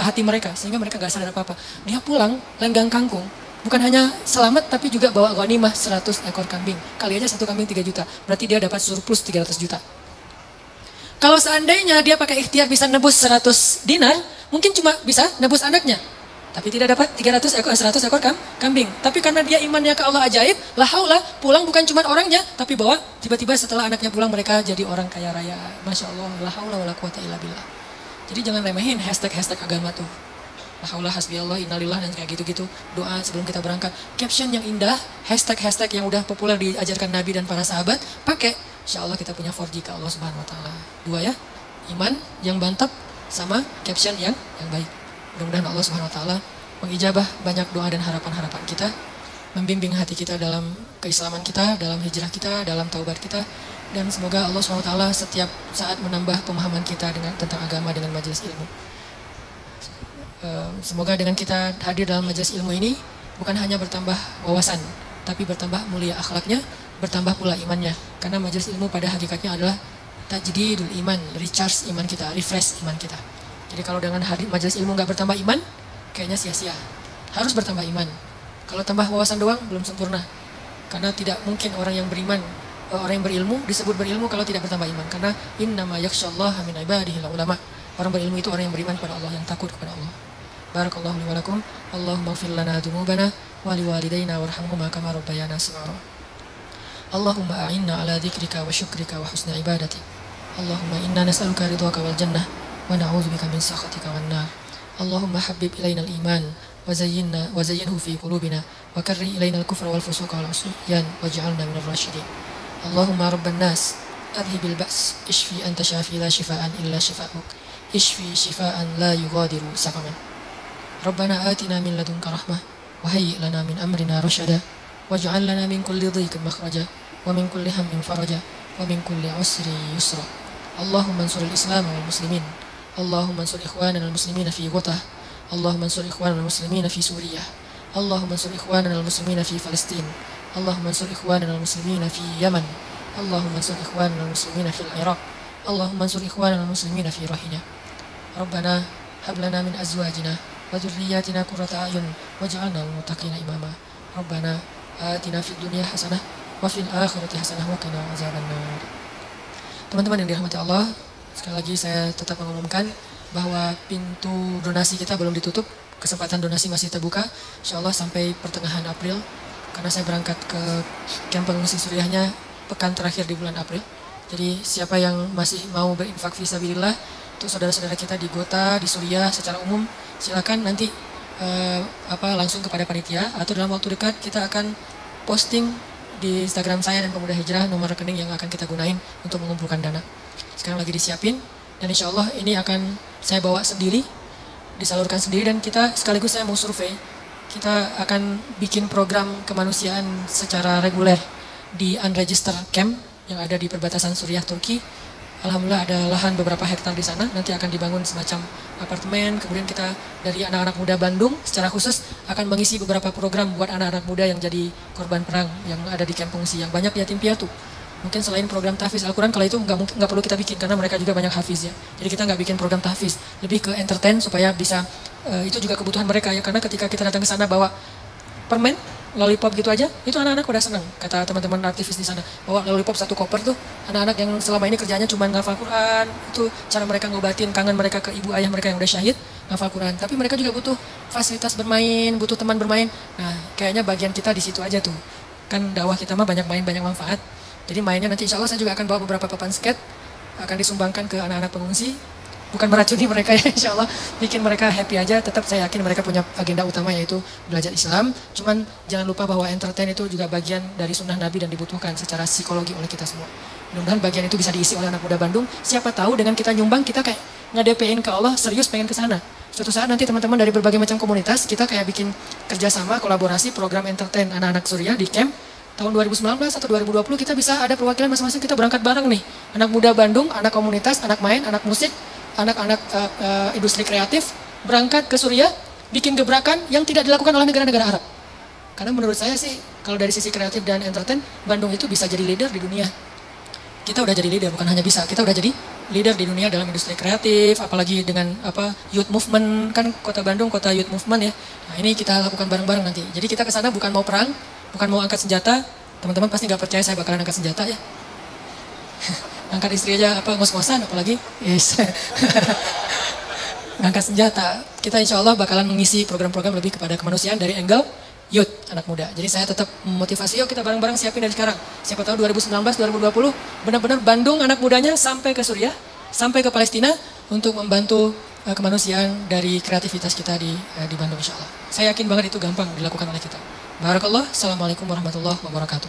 hati mereka sehingga mereka nggak sadar apa-apa. Dia pulang lenggang kangkung. Bukan hanya selamat tapi juga bawa ghanimah 100 ekor kambing. Kali aja satu kambing 3 juta. Berarti dia dapat surplus 300 juta. Kalau seandainya dia pakai ikhtiar bisa nebus 100 dinar, mungkin cuma bisa nebus anaknya. Tapi tidak dapat 100 ekor kambing. Tapi karena dia imannya ke Allah ajaib, la haula, pulang bukan cuma orangnya, tapi bawa tiba-tiba setelah anaknya pulang mereka jadi orang kaya raya. Masya Allah, la haula wala quwata illa billah. Jadi jangan remehin hashtag agama tuh. La haula hasbiyallah innalillah dan kayak gitu-gitu. Doa sebelum kita berangkat. Caption yang indah, hashtag yang udah populer diajarkan Nabi dan para sahabat, pakai. Insya Allah kita punya 4G ke Allah Subhanahu Wa Taala. 2 ya, iman yang mantap sama caption yang baik. Mudah-mudahan Allah Subhanahu Wa Taala mengijabah banyak doa dan harapan-harapan kita, membimbing hati kita dalam keislaman kita, dalam hijrah kita, dalam taubat kita, dan semoga Allah Subhanahu Wa Taala setiap saat menambah pemahaman kita tentang agama dengan majelis ilmu. Semoga dengan kita hadir dalam majelis ilmu ini bukan hanya bertambah wawasan, tapi bertambah mulia akhlaknya, bertambah pula imannya. Karena majelis ilmu pada hakikatnya adalah tajdidul iman, recharge iman kita, refresh iman kita. Jadi kalau dengan hadir majelis ilmu nggak bertambah iman, kayaknya sia-sia. Harus bertambah iman. Kalau tambah wawasan doang belum sempurna. Karena tidak mungkin orang yang beriman, orang yang berilmu disebut berilmu kalau tidak bertambah iman. Karena innama yakhsyallaha min ibadihi ulama. Orang berilmu itu orang yang beriman pada Allah, yang takut kepada Allah. Barakallahu li wa lakum. Allahumma ighfir lana dzunubana wa liwalidayna warhamhuma kama rabbayana shighara. Allahumma a'inna ala dzikrika wa syukrika wa husni ibadatik. Allahumma inna nas'aluka ridhaka wal jannah wa na'udzubika min sakhatika wan nar. Allahumma habbib ilaina al-iman wa zayyinhu fi qulubina wa karrih ilaina al-kufra wal fusuqa wal 'isyan waj'alna min ar-rasyidin. Allahumma rabban nas adhibil ba's ishfi anta syafi la shifaan illa shifaa'uk ishfi shifaan la yughadiru saqaman. Rabbana atina min ladunka rahmah wa hayyi' lana min amrina rasyada waj'al lana min kulli dhiqin makhraja wa min kulli hammin faraja wa min kulli 'usri yusra. Allahumma ansuril Islam wal muslimin. Allahumma ansur ikhwanana al-muslimina fi Ghutah. Allahumma ansur ikhwanana al-muslimina fi Suriah. Allahumma ansur ikhwanana al-muslimina fi Palestin. Allahumma ansur ikhwanana al-muslimina fi Yaman. Allahumma ansur ikhwanana al-muslimina fi Iraq. Allahumma ansur ikhwanana al-muslimina fi Rohingya. Rabbana hab lana min azwajina wa dhurriyyatina qurrata a'yun waj'alna lil muttaqina imama. Rabbana atina fid dunya hasanah wa fil akhirati hasanah wa qina azabannar. Teman-teman yang dirahmati Allah, sekali lagi saya tetap mengumumkan bahwa pintu donasi kita belum ditutup, kesempatan donasi masih terbuka, insya Allah sampai pertengahan April, karena saya berangkat ke kamp pengungsi Suriahnya pekan terakhir di bulan April. Jadi siapa yang masih mau berinfak fisabilillah, untuk saudara-saudara kita di Ghouta, di Suriah secara umum, silakan nanti langsung kepada panitia atau dalam waktu dekat kita akan posting di Instagram saya dan Pemuda Hijrah nomor rekening yang akan kita gunain untuk mengumpulkan dana. Sekarang lagi disiapin dan insya Allah ini akan saya bawa sendiri, disalurkan sendiri, dan kita sekaligus saya mau survei. Kita akan bikin program kemanusiaan secara reguler di unregistered camp yang ada di perbatasan Suriah Turki. Alhamdulillah ada lahan beberapa hektar di sana, nanti akan dibangun semacam apartemen. Kemudian kita dari anak-anak muda Bandung secara khusus akan mengisi beberapa program buat anak-anak muda yang jadi korban perang yang ada di kamp pengungsi, yang banyak yatim piatu. Mungkin selain program tahfiz Al-Quran, kalau itu nggak perlu kita bikin karena mereka juga banyak hafiz ya. Jadi kita nggak bikin program tahfiz, lebih ke entertain supaya bisa itu juga kebutuhan mereka ya. Karena ketika kita datang ke sana bawa permen, lollipop gitu aja, itu anak-anak udah senang. Kata teman-teman aktivis di sana, bawa lollipop 1 koper tuh, anak-anak yang selama ini kerjanya cuma ngafal Quran, itu cara mereka ngobatin kangen mereka ke ibu ayah mereka yang udah syahid, ngafal Quran. Tapi mereka juga butuh fasilitas bermain, butuh teman bermain. Nah, kayaknya bagian kita di situ aja tuh. Kan dakwah kita mah banyak main, banyak manfaat. Jadi mainnya nanti insya Allah saya juga akan bawa beberapa papan skate, akan disumbangkan ke anak-anak pengungsi. Bukan meracuni mereka ya, insya Allah bikin mereka happy aja. Tetap saya yakin mereka punya agenda utama yaitu belajar Islam. Cuman jangan lupa bahwa entertain itu juga bagian dari sunnah Nabi dan dibutuhkan secara psikologi oleh kita semua. Mudah-mudahan bagian itu bisa diisi oleh anak muda Bandung. Siapa tahu dengan kita nyumbang, kita kayak nge-DP-in ke Allah, serius pengen ke sana. Suatu saat nanti teman-teman dari berbagai macam komunitas, kita kayak bikin kerjasama, kolaborasi, program entertain anak-anak Suriah di camp. Tahun 2019 atau 2020 kita bisa ada perwakilan masing-masing, kita berangkat bareng nih. Anak muda Bandung, anak komunitas, anak main, anak musik, anak-anak industri kreatif berangkat ke Suriah, bikin gebrakan yang tidak dilakukan oleh negara-negara Arab. Karena menurut saya sih, kalau dari sisi kreatif dan entertain, Bandung itu bisa jadi leader di dunia. Kita udah jadi leader, bukan hanya bisa, kita udah jadi leader di dunia dalam industri kreatif, apalagi dengan youth movement, kan kota Bandung kota youth movement ya. Nah ini kita lakukan bareng-bareng nanti. Jadi kita ke sana bukan mau perang, bukan mau angkat senjata. Teman-teman pasti nggak percaya saya bakalan angkat senjata ya. Angkat istri aja ngos-ngosan, apalagi yes. Ngangkat senjata. Kita insya Allah bakalan mengisi program-program lebih kepada kemanusiaan dari angle youth, anak muda. Jadi saya tetap memotivasi, yuk kita bareng-bareng siapin dari sekarang. Siapa tahu 2019, 2020 benar-benar Bandung anak mudanya sampai ke Suriah, sampai ke Palestina untuk membantu kemanusiaan dari kreativitas kita di Bandung insya Allah. Saya yakin banget itu gampang dilakukan oleh kita. Barakallah. Assalamualaikum warahmatullahi wabarakatuh.